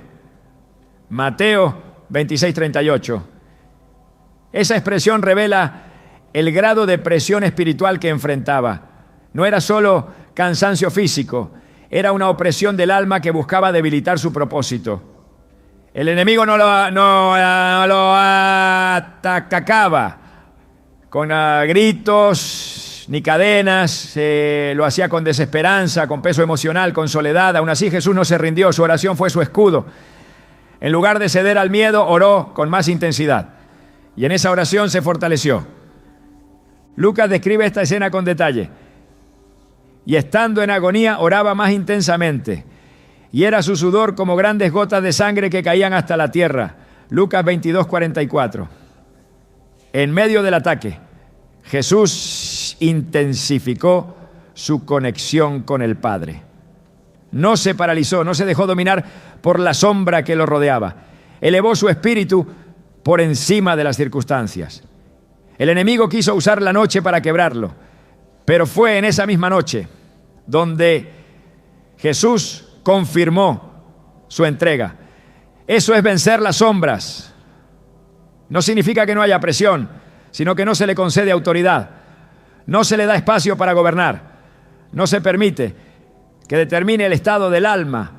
Mateo 26:38. Esa expresión revela el grado de presión espiritual que enfrentaba. No era solo cansancio físico, era una opresión del alma que buscaba debilitar su propósito. El enemigo no lo atacaba con gritos ni cadenas, lo hacía con desesperanza, con peso emocional, con soledad. Aún así Jesús no se rindió, su oración fue su escudo. En lugar de ceder al miedo, oró con más intensidad. Y en esa oración se fortaleció. Lucas describe esta escena con detalle. Y estando en agonía, oraba más intensamente. Y era su sudor como grandes gotas de sangre que caían hasta la tierra. Lucas 22:44. En medio del ataque, Jesús intensificó su conexión con el Padre. No se paralizó, no se dejó dominar por la sombra que lo rodeaba. Elevó su espíritu por encima de las circunstancias. El enemigo quiso usar la noche para quebrarlo, pero fue en esa misma noche donde Jesús confirmó su entrega. Eso es vencer las sombras. No significa que no haya presión, sino que no se le concede autoridad. No se le da espacio para gobernar. No se permite que determine el estado del alma.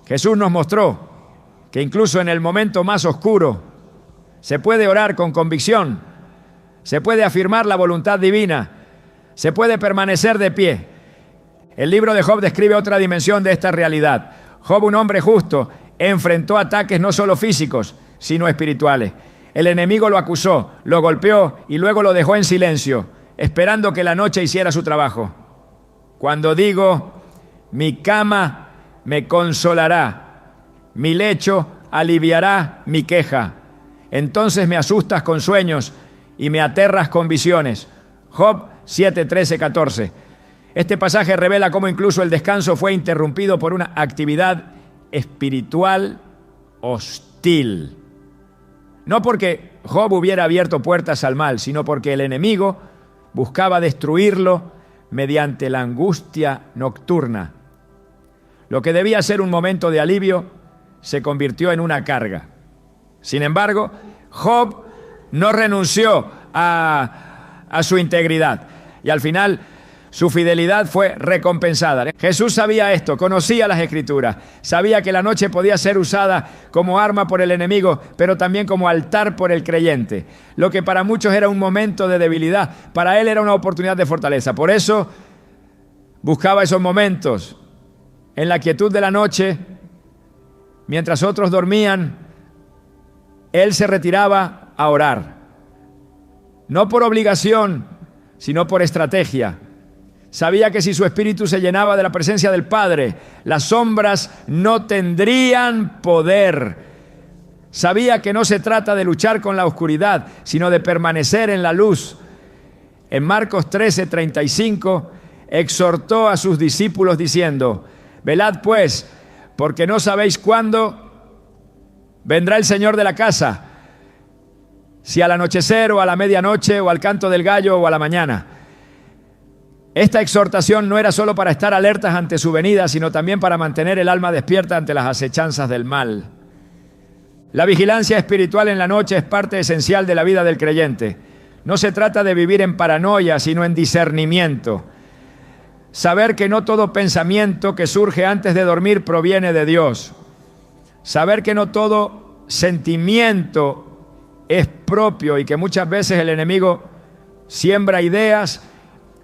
Jesús nos mostró que incluso en el momento más oscuro se puede orar con convicción, se puede afirmar la voluntad divina, se puede permanecer de pie. El libro de Job describe otra dimensión de esta realidad. Job, un hombre justo, enfrentó ataques no solo físicos, sino espirituales. El enemigo lo acusó, lo golpeó y luego lo dejó en silencio, esperando que la noche hiciera su trabajo. Cuando digo, mi cama me consolará, mi lecho aliviará mi queja, entonces me asustas con sueños y me aterras con visiones. Job 7:13-14. Este pasaje revela cómo incluso el descanso fue interrumpido por una actividad espiritual hostil. No porque Job hubiera abierto puertas al mal, sino porque el enemigo buscaba destruirlo mediante la angustia nocturna. Lo que debía ser un momento de alivio se convirtió en una carga. Sin embargo, Job no renunció a su integridad y al final su fidelidad fue recompensada. Jesús sabía esto, conocía las Escrituras, sabía que la noche podía ser usada como arma por el enemigo, pero también como altar por el creyente. Lo que para muchos era un momento de debilidad, para él era una oportunidad de fortaleza. Por eso buscaba esos momentos en la quietud de la noche, mientras otros dormían, él se retiraba a orar. No por obligación, sino por estrategia. Sabía que si su espíritu se llenaba de la presencia del Padre, las sombras no tendrían poder. Sabía que no se trata de luchar con la oscuridad, sino de permanecer en la luz. En Marcos 13:35, exhortó a sus discípulos diciendo: velad pues, porque no sabéis cuándo vendrá el Señor de la casa, si al anochecer o a la medianoche o al canto del gallo o a la mañana. Esta exhortación no era solo para estar alertas ante su venida, sino también para mantener el alma despierta ante las acechanzas del mal. La vigilancia espiritual en la noche es parte esencial de la vida del creyente. No se trata de vivir en paranoia, sino en discernimiento. Saber que no todo pensamiento que surge antes de dormir proviene de Dios. Saber que no todo sentimiento es propio y que muchas veces el enemigo siembra ideas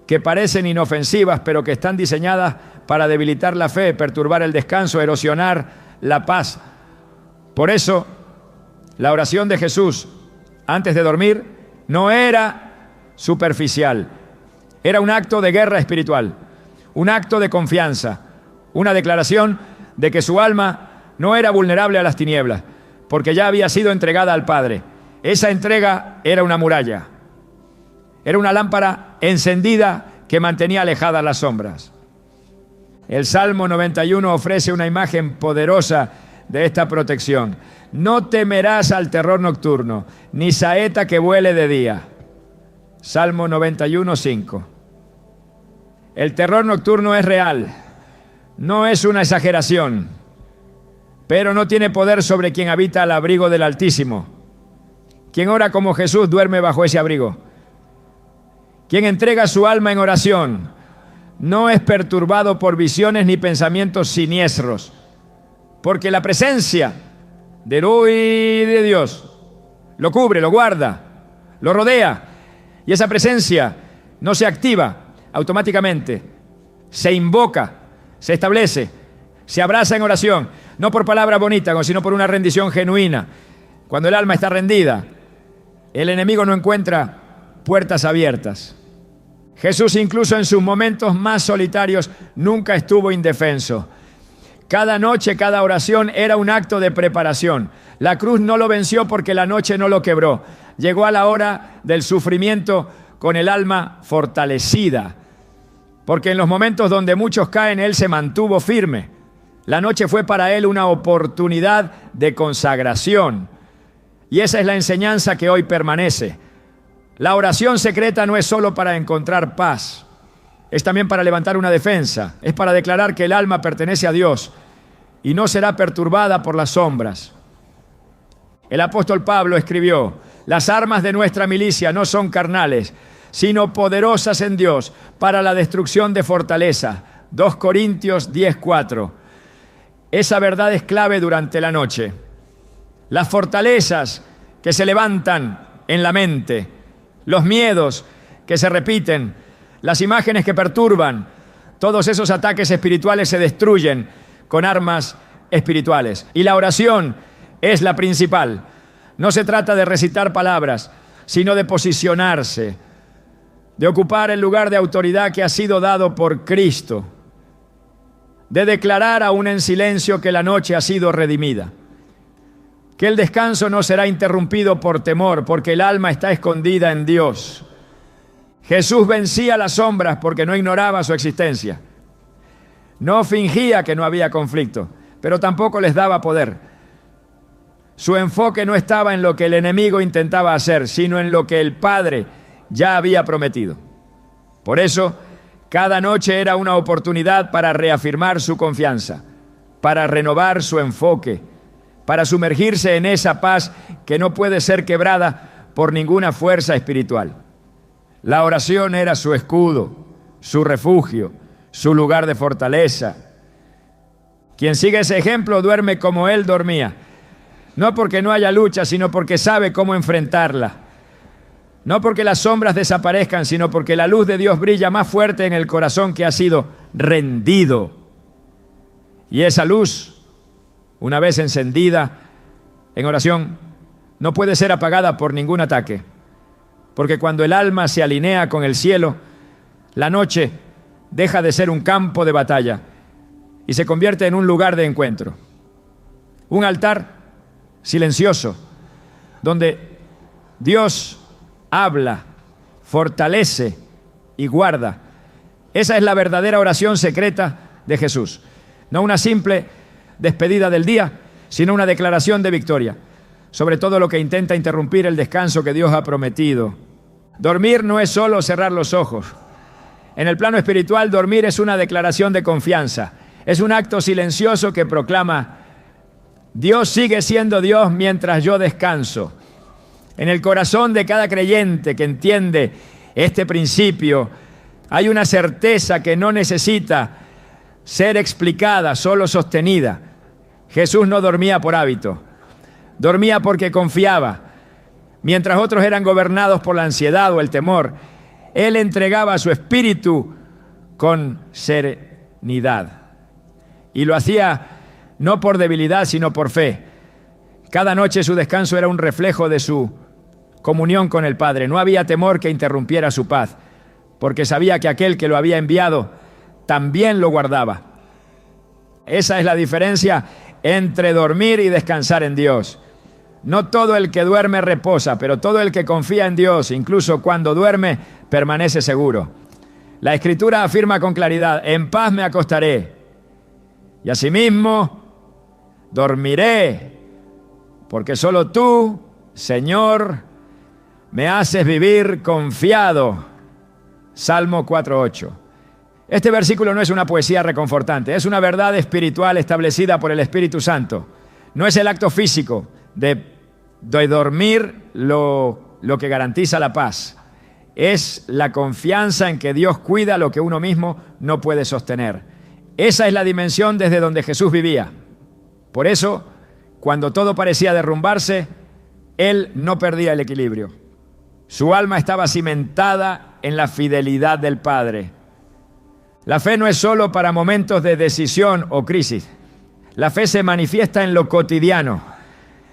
que parecen inofensivas, pero que están diseñadas para debilitar la fe, perturbar el descanso, erosionar la paz. Por eso, la oración de Jesús antes de dormir no era superficial, era un acto de guerra espiritual, un acto de confianza, una declaración de que su alma no era vulnerable a las tinieblas, porque ya había sido entregada al Padre. Esa entrega era una muralla, era una lámpara encendida que mantenía alejadas las sombras. El Salmo 91 ofrece una imagen poderosa de esta protección. No temerás al terror nocturno, ni saeta que vuele de día. Salmo 91:5. El terror nocturno es real, no es una exageración, pero no tiene poder sobre quien habita al abrigo del Altísimo. Quien ora como Jesús duerme bajo ese abrigo. Quien entrega su alma en oración no es perturbado por visiones ni pensamientos siniestros, porque la presencia de Dios lo cubre, lo guarda, lo rodea, y esa presencia no se activa automáticamente, se invoca, se establece, se abraza en oración, no por palabras bonitas, sino por una rendición genuina. Cuando el alma está rendida, el enemigo no encuentra puertas abiertas. Jesús, incluso en sus momentos más solitarios, nunca estuvo indefenso. Cada noche, cada oración era un acto de preparación. La cruz no lo venció porque la noche no lo quebró. Llegó a la hora del sufrimiento con el alma fortalecida, porque en los momentos donde muchos caen, Él se mantuvo firme. La noche fue para Él una oportunidad de consagración. Y esa es la enseñanza que hoy permanece. La oración secreta no es solo para encontrar paz, es también para levantar una defensa, es para declarar que el alma pertenece a Dios y no será perturbada por las sombras. El apóstol Pablo escribió: las armas de nuestra milicia no son carnales, sino poderosas en Dios para la destrucción de fortaleza. 2 Corintios 10:4. Esa verdad es clave durante la noche. Las fortalezas que se levantan en la mente, los miedos que se repiten, las imágenes que perturban, todos esos ataques espirituales se destruyen con armas espirituales. Y la oración es la principal. No se trata de recitar palabras, sino de posicionarse, de ocupar el lugar de autoridad que ha sido dado por Cristo, de declarar aún en silencio que la noche ha sido redimida, que el descanso no será interrumpido por temor, porque el alma está escondida en Dios. Jesús vencía las sombras porque no ignoraba su existencia. No fingía que no había conflicto, pero tampoco les daba poder. Su enfoque no estaba en lo que el enemigo intentaba hacer, sino en lo que el Padre ya había prometido. Por eso, cada noche era una oportunidad para reafirmar su confianza, para renovar su enfoque, para sumergirse en esa paz que no puede ser quebrada por ninguna fuerza espiritual. La oración era su escudo, su refugio, su lugar de fortaleza. Quien sigue ese ejemplo duerme como él dormía, no porque no haya lucha, sino porque sabe cómo enfrentarla. No porque las sombras desaparezcan, sino porque la luz de Dios brilla más fuerte en el corazón que ha sido rendido. Y esa luz, una vez encendida en oración, no puede ser apagada por ningún ataque. Porque cuando el alma se alinea con el cielo, la noche deja de ser un campo de batalla y se convierte en un lugar de encuentro. Un altar silencioso, donde Dios habla, fortalece y guarda. Esa es la verdadera oración secreta de Jesús. No una simple despedida del día, sino una declaración de victoria sobre todo lo que intenta interrumpir el descanso que Dios ha prometido. Dormir no es solo cerrar los ojos. En el plano espiritual, dormir es una declaración de confianza. Es un acto silencioso que proclama: Dios sigue siendo Dios mientras yo descanso. En el corazón de cada creyente que entiende este principio, hay una certeza que no necesita ser explicada, solo sostenida. Jesús no dormía por hábito, dormía porque confiaba. Mientras otros eran gobernados por la ansiedad o el temor, Él entregaba su espíritu con serenidad. Y lo hacía no por debilidad, sino por fe. Cada noche su descanso era un reflejo de su comunión con el Padre. No había temor que interrumpiera su paz, porque sabía que aquel que lo había enviado también lo guardaba. Esa es la diferencia entre dormir y descansar en Dios. No todo el que duerme reposa, pero todo el que confía en Dios, incluso cuando duerme, permanece seguro. La Escritura afirma con claridad: en paz me acostaré y asimismo dormiré, porque solo tú, Señor, me haces vivir confiado. Salmo 4:8. Este versículo no es una poesía reconfortante, es una verdad espiritual establecida por el Espíritu Santo. No es el acto físico de dormir lo que garantiza la paz. Es la confianza en que Dios cuida lo que uno mismo no puede sostener. Esa es la dimensión desde donde Jesús vivía. Por eso, cuando todo parecía derrumbarse, Él no perdía el equilibrio. Su alma estaba cimentada en la fidelidad del Padre. La fe no es solo para momentos de decisión o crisis. La fe se manifiesta en lo cotidiano,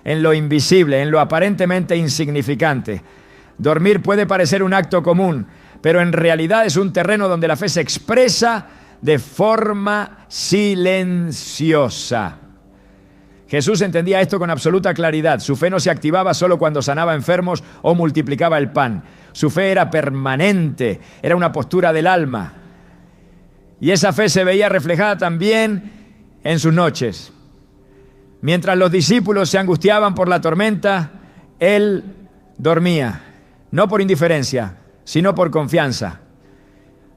en lo invisible, en lo aparentemente insignificante. Dormir puede parecer un acto común, pero en realidad es un terreno donde la fe se expresa de forma silenciosa. Jesús entendía esto con absoluta claridad. Su fe no se activaba solo cuando sanaba enfermos o multiplicaba el pan. Su fe era permanente, era una postura del alma. Y esa fe se veía reflejada también en sus noches. Mientras los discípulos se angustiaban por la tormenta, Él dormía, no por indiferencia, sino por confianza.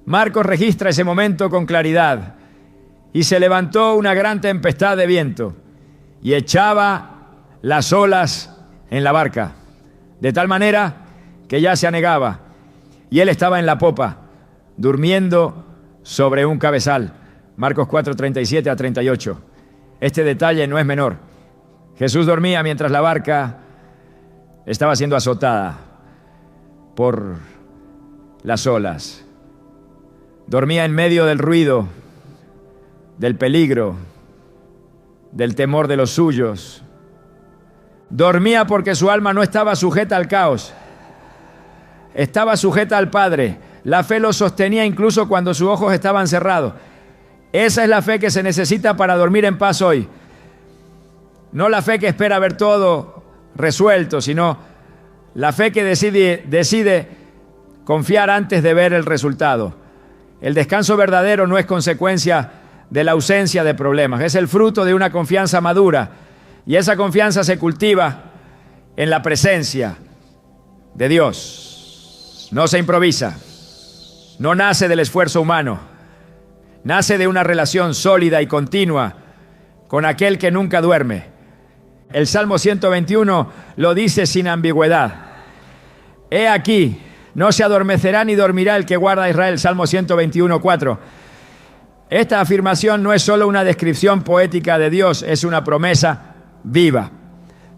Marcos registra ese momento con claridad. Y se levantó una gran tempestad de viento y echaba las olas en la barca, de tal manera que ya se anegaba, y él estaba en la popa, durmiendo sobre un cabezal. Marcos 4, 37 a 38. Este detalle no es menor. Jesús dormía mientras la barca estaba siendo azotada por las olas. Dormía en medio del ruido, del peligro, del temor de los suyos. Dormía porque su alma no estaba sujeta al caos, estaba sujeta al Padre. La fe lo sostenía incluso cuando sus ojos estaban cerrados. Esa es la fe que se necesita para dormir en paz hoy. No la fe que espera ver todo resuelto, sino la fe que decide confiar antes de ver el resultado. El descanso verdadero no es consecuencia de la ausencia de problemas, es el fruto de una confianza madura, y esa confianza se cultiva en la presencia de Dios. No se improvisa, no nace del esfuerzo humano, nace de una relación sólida y continua con aquel que nunca duerme. El Salmo 121 lo dice sin ambigüedad. He aquí, no se adormecerá ni dormirá el que guarda a Israel. Salmo 121, 4. Esta afirmación no es solo una descripción poética de Dios, es una promesa viva.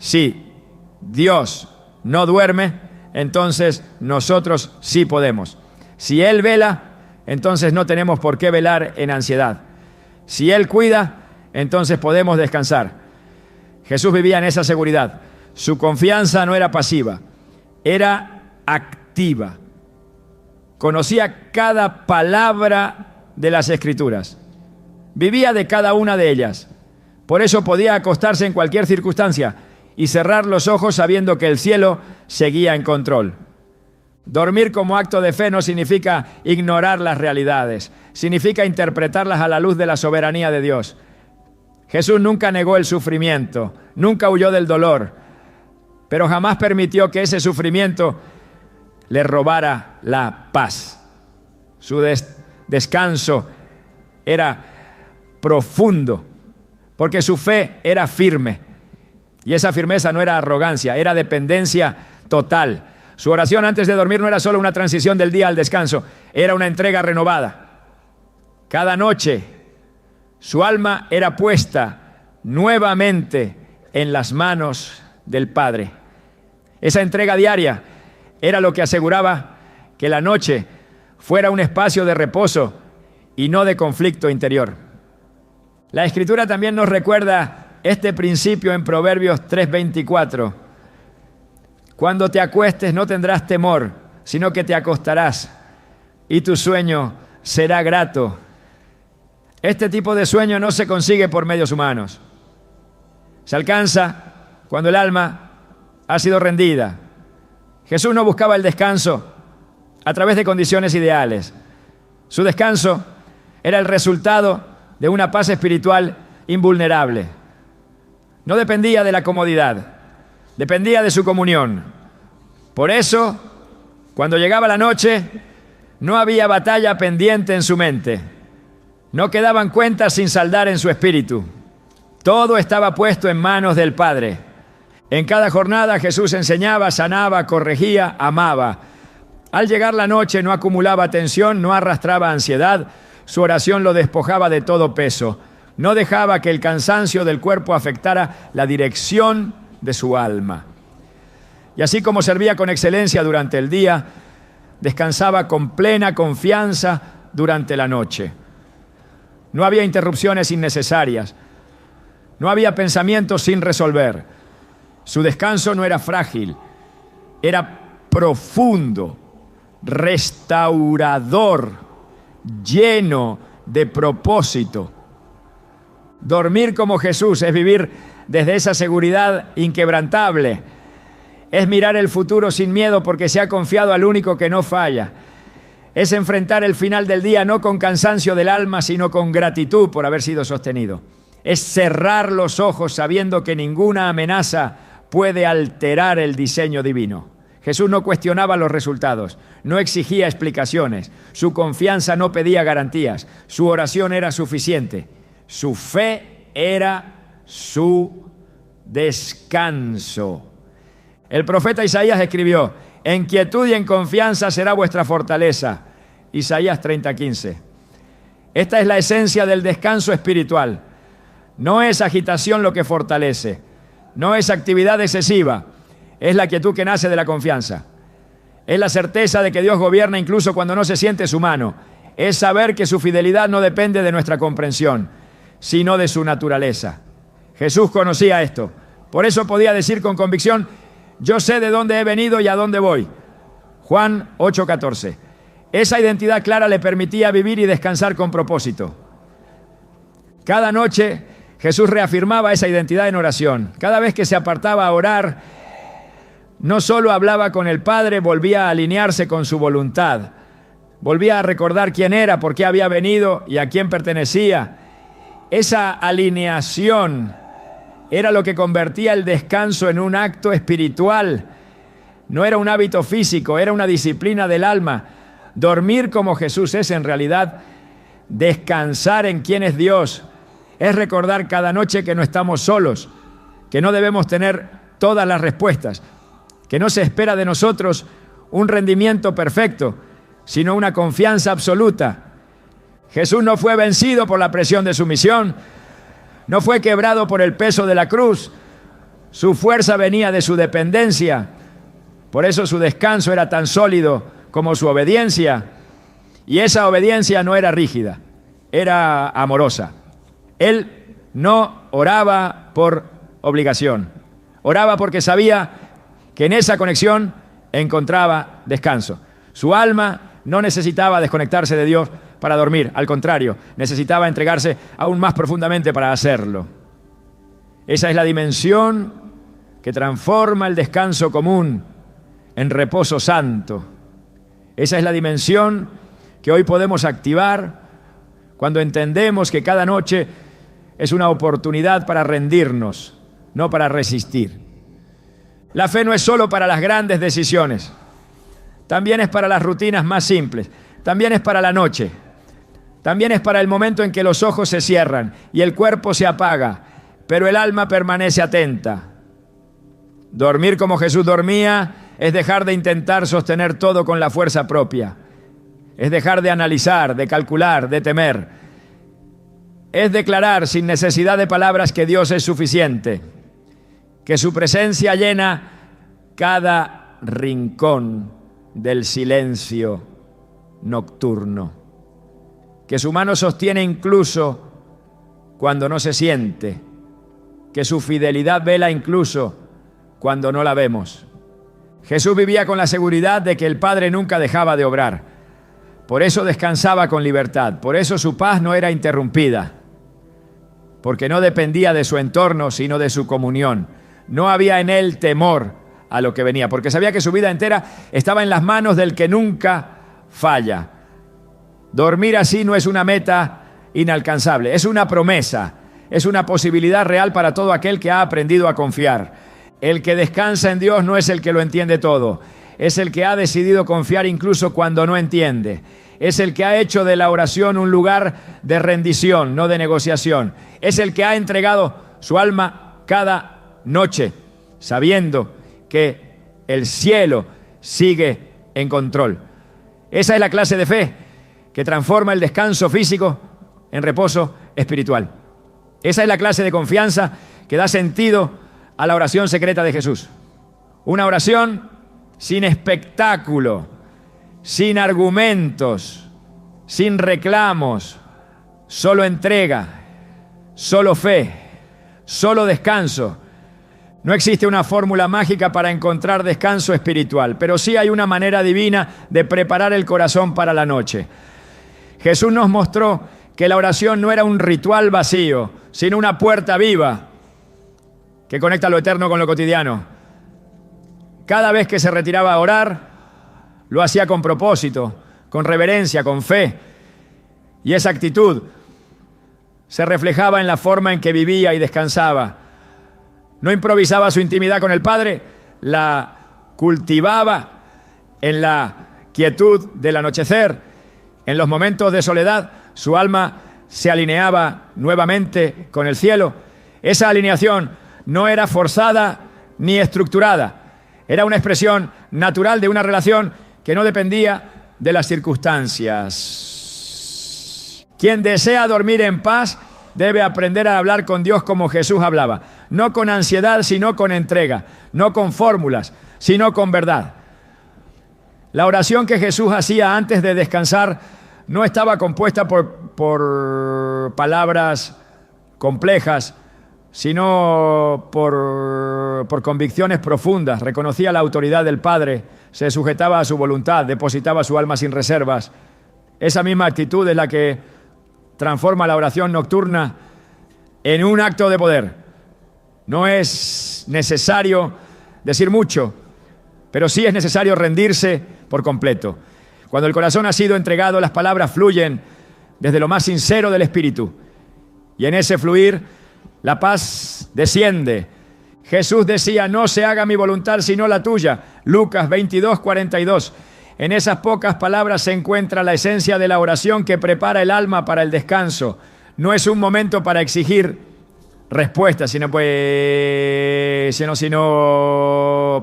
Si Dios no duerme, entonces nosotros sí podemos. Si Él vela, entonces no tenemos por qué velar en ansiedad. Si Él cuida, entonces podemos descansar. Jesús vivía en esa seguridad. Su confianza no era pasiva, era activa. Conocía cada palabra de las Escrituras. Vivía de cada una de ellas. Por eso podía acostarse en cualquier circunstancia y cerrar los ojos sabiendo que el cielo seguía en control. Dormir como acto de fe no significa ignorar las realidades, significa interpretarlas a la luz de la soberanía de Dios. Jesús nunca negó el sufrimiento, nunca huyó del dolor, pero jamás permitió que ese sufrimiento le robara la paz. Su descanso era profundo, porque su fe era firme. Y esa firmeza no era arrogancia, era dependencia total. Su oración antes de dormir no era solo una transición del día al descanso, era una entrega renovada. Cada noche su alma era puesta nuevamente en las manos del Padre. Esa entrega diaria era lo que aseguraba que la noche fuera un espacio de reposo y no de conflicto interior. La Escritura también nos recuerda este principio en Proverbios 3:24. Cuando te acuestes no tendrás temor, sino que te acostarás y tu sueño será grato. Este tipo de sueño no se consigue por medios humanos. Se alcanza cuando el alma ha sido rendida. Jesús no buscaba el descanso a través de condiciones ideales. Su descanso era el resultado de una paz espiritual invulnerable. No dependía de la comodidad, dependía de su comunión. Por eso, cuando llegaba la noche, no había batalla pendiente en su mente. No quedaban cuentas sin saldar en su espíritu. Todo estaba puesto en manos del Padre. En cada jornada Jesús enseñaba, sanaba, corregía, amaba. Al llegar la noche no acumulaba tensión, no arrastraba ansiedad. Su oración lo despojaba de todo peso. No dejaba que el cansancio del cuerpo afectara la dirección de su alma. Y así como servía con excelencia durante el día, descansaba con plena confianza durante la noche. No había interrupciones innecesarias. No había pensamientos sin resolver. Su descanso no era frágil, era profundo, restaurador, lleno de propósito. Dormir como Jesús es vivir desde esa seguridad inquebrantable. Es mirar el futuro sin miedo porque se ha confiado al único que no falla. Es enfrentar el final del día no con cansancio del alma, sino con gratitud por haber sido sostenido. Es cerrar los ojos sabiendo que ninguna amenaza puede alterar el diseño divino. Jesús no cuestionaba los resultados, no exigía explicaciones, su confianza no pedía garantías, su oración era suficiente, su fe era su descanso. El profeta Isaías escribió: en quietud y en confianza será vuestra fortaleza. Isaías 30:15. Esta es la esencia del descanso espiritual. No es agitación lo que fortalece, no es actividad excesiva, es la quietud que nace de la confianza. Es la certeza de que Dios gobierna incluso cuando no se siente su mano. Es saber que su fidelidad no depende de nuestra comprensión, sino de su naturaleza. Jesús conocía esto, por eso podía decir con convicción: yo sé de dónde he venido y a dónde voy. Juan 8:14. Esa identidad clara le permitía vivir y descansar con propósito. Cada noche Jesús reafirmaba esa identidad en oración. Cada vez que se apartaba a orar, no solo hablaba con el Padre, volvía a alinearse con su voluntad. Volvía a recordar quién era, por qué había venido y a quién pertenecía. Esa alineación era lo que convertía el descanso en un acto espiritual. No era un hábito físico, era una disciplina del alma. Dormir como Jesús es en realidad descansar en quién es Dios. Es recordar cada noche que no estamos solos, que no debemos tener todas las respuestas, que no se espera de nosotros un rendimiento perfecto, sino una confianza absoluta. Jesús no fue vencido por la presión de su misión, no fue quebrado por el peso de la cruz. Su fuerza venía de su dependencia. Por eso su descanso era tan sólido como su obediencia. Y esa obediencia no era rígida, era amorosa. Él no oraba por obligación. Oraba porque sabía que en esa conexión encontraba descanso. Su alma no necesitaba desconectarse de Dios para dormir. Al contrario, necesitaba entregarse aún más profundamente para hacerlo. Esa es la dimensión que transforma el descanso común en reposo santo. Esa es la dimensión que hoy podemos activar cuando entendemos que cada noche es una oportunidad para rendirnos, no para resistir. La fe no es solo para las grandes decisiones, también es para las rutinas más simples, también es para la noche, también es para el momento en que los ojos se cierran y el cuerpo se apaga, pero el alma permanece atenta. Dormir como Jesús dormía es dejar de intentar sostener todo con la fuerza propia. Es dejar de analizar, de calcular, de temer. Es declarar sin necesidad de palabras que Dios es suficiente, que su presencia llena cada rincón del silencio nocturno, que su mano sostiene incluso cuando no se siente, que su fidelidad vela incluso cuando no la vemos. Jesús vivía con la seguridad de que el Padre nunca dejaba de obrar. Por eso descansaba con libertad, por eso su paz no era interrumpida, porque no dependía de su entorno, sino de su comunión. No había en él temor a lo que venía, porque sabía que su vida entera estaba en las manos del que nunca falla. Dormir así no es una meta inalcanzable, es una promesa, es una posibilidad real para todo aquel que ha aprendido a confiar. El que descansa en Dios no es el que lo entiende todo, es el que ha decidido confiar incluso cuando no entiende. Es el que ha hecho de la oración un lugar de rendición, no de negociación. Es el que ha entregado su alma cada noche, sabiendo que el cielo sigue en control. Esa es la clase de fe que transforma el descanso físico en reposo espiritual. Esa es la clase de confianza que da sentido a la oración secreta de Jesús. Una oración sin espectáculo, sin argumentos, sin reclamos, solo entrega, solo fe, solo descanso. No existe una fórmula mágica para encontrar descanso espiritual, pero sí hay una manera divina de preparar el corazón para la noche. Jesús nos mostró que la oración no era un ritual vacío, sino una puerta viva que conecta lo eterno con lo cotidiano. Cada vez que se retiraba a orar, lo hacía con propósito, con reverencia, con fe. Y esa actitud se reflejaba en la forma en que vivía y descansaba. No improvisaba su intimidad con el Padre, la cultivaba en la quietud del anochecer. En los momentos de soledad, su alma se alineaba nuevamente con el cielo. Esa alineación no era forzada ni estructurada. Era una expresión natural de una relación que no dependía de las circunstancias. Quien desea dormir en paz debe aprender a hablar con Dios como Jesús hablaba. No con ansiedad, sino con entrega. No con fórmulas, sino con verdad. La oración que Jesús hacía antes de descansar no estaba compuesta por palabras complejas, sino por convicciones profundas. Reconocía la autoridad del Padre, se sujetaba a su voluntad, depositaba su alma sin reservas. Esa misma actitud es la que transforma la oración nocturna en un acto de poder. No es necesario decir mucho, pero sí es necesario rendirse por completo. Cuando el corazón ha sido entregado, las palabras fluyen desde lo más sincero del espíritu. Y en ese fluir, la paz desciende. Jesús decía, no se haga mi voluntad sino la tuya. Lucas 22:42. En esas pocas palabras se encuentra la esencia de la oración que prepara el alma para el descanso. No es un momento para exigir respuestas, sino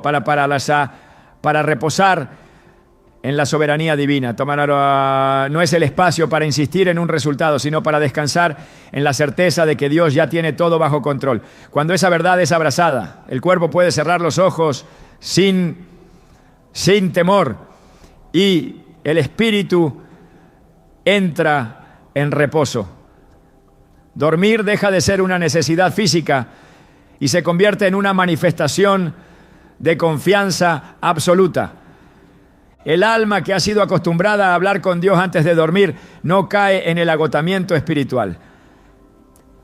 para reposar en la soberanía divina. No es el espacio para insistir en un resultado, sino para descansar en la certeza de que Dios ya tiene todo bajo control. Cuando esa verdad es abrazada, el cuerpo puede cerrar los ojos sin temor y el espíritu entra en reposo. Dormir deja de ser una necesidad física y se convierte en una manifestación de confianza absoluta. El alma que ha sido acostumbrada a hablar con Dios antes de dormir no cae en el agotamiento espiritual.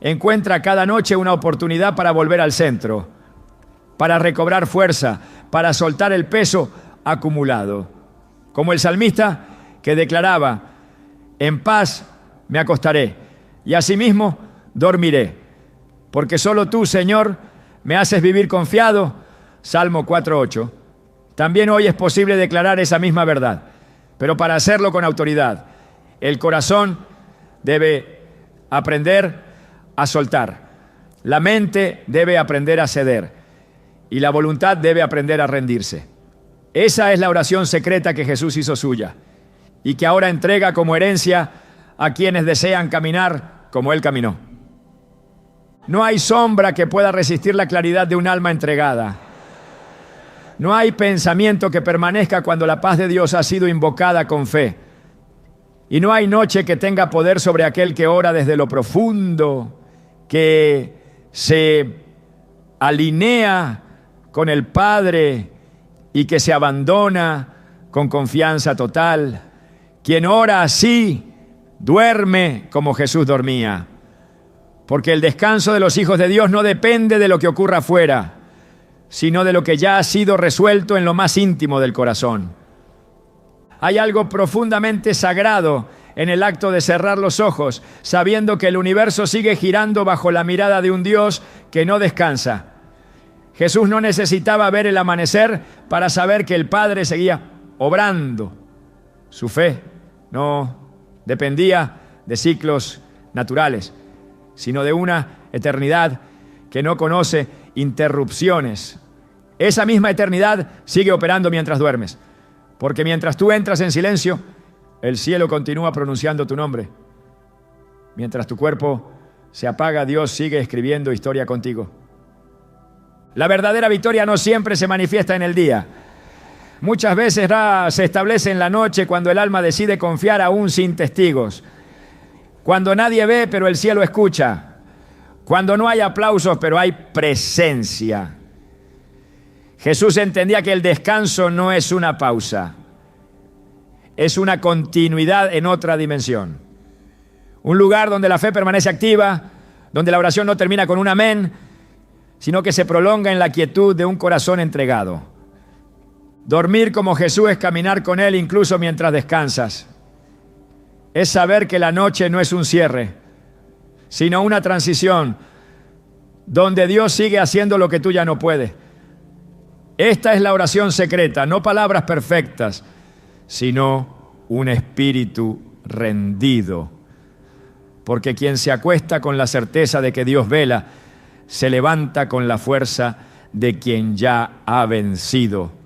Encuentra cada noche una oportunidad para volver al centro, para recobrar fuerza, para soltar el peso acumulado. Como el salmista que declaraba, en paz me acostaré y asimismo dormiré, porque solo tú, Señor, me haces vivir confiado. Salmo 4:8. También hoy es posible declarar esa misma verdad, pero para hacerlo con autoridad, el corazón debe aprender a soltar, la mente debe aprender a ceder y la voluntad debe aprender a rendirse. Esa es la oración secreta que Jesús hizo suya y que ahora entrega como herencia a quienes desean caminar como Él caminó. No hay sombra que pueda resistir la claridad de un alma entregada. No hay pensamiento que permanezca cuando la paz de Dios ha sido invocada con fe. Y no hay noche que tenga poder sobre aquel que ora desde lo profundo, que se alinea con el Padre y que se abandona con confianza total. Quien ora así, duerme como Jesús dormía. Porque el descanso de los hijos de Dios no depende de lo que ocurra afuera, sino de lo que ya ha sido resuelto en lo más íntimo del corazón. Hay algo profundamente sagrado en el acto de cerrar los ojos, sabiendo que el universo sigue girando bajo la mirada de un Dios que no descansa. Jesús no necesitaba ver el amanecer para saber que el Padre seguía obrando. Su fe no dependía de ciclos naturales, sino de una eternidad que no conoce interrupciones. Esa misma eternidad sigue operando mientras duermes, porque mientras tú entras en silencio, el cielo continúa pronunciando tu nombre. Mientras tu cuerpo se apaga, Dios sigue escribiendo historia contigo. La verdadera victoria no siempre se manifiesta en el día. Muchas veces se establece en la noche, cuando el alma decide confiar aún sin testigos. Cuando nadie ve, pero el cielo escucha. Cuando no hay aplausos, pero hay presencia. Jesús entendía que el descanso no es una pausa, es una continuidad en otra dimensión. Un lugar donde la fe permanece activa, donde la oración no termina con un amén, sino que se prolonga en la quietud de un corazón entregado. Dormir como Jesús es caminar con Él incluso mientras descansas. Es saber que la noche no es un cierre, sino una transición, donde Dios sigue haciendo lo que tú ya no puedes. Esta es la oración secreta, no palabras perfectas, sino un espíritu rendido. Porque quien se acuesta con la certeza de que Dios vela, se levanta con la fuerza de quien ya ha vencido.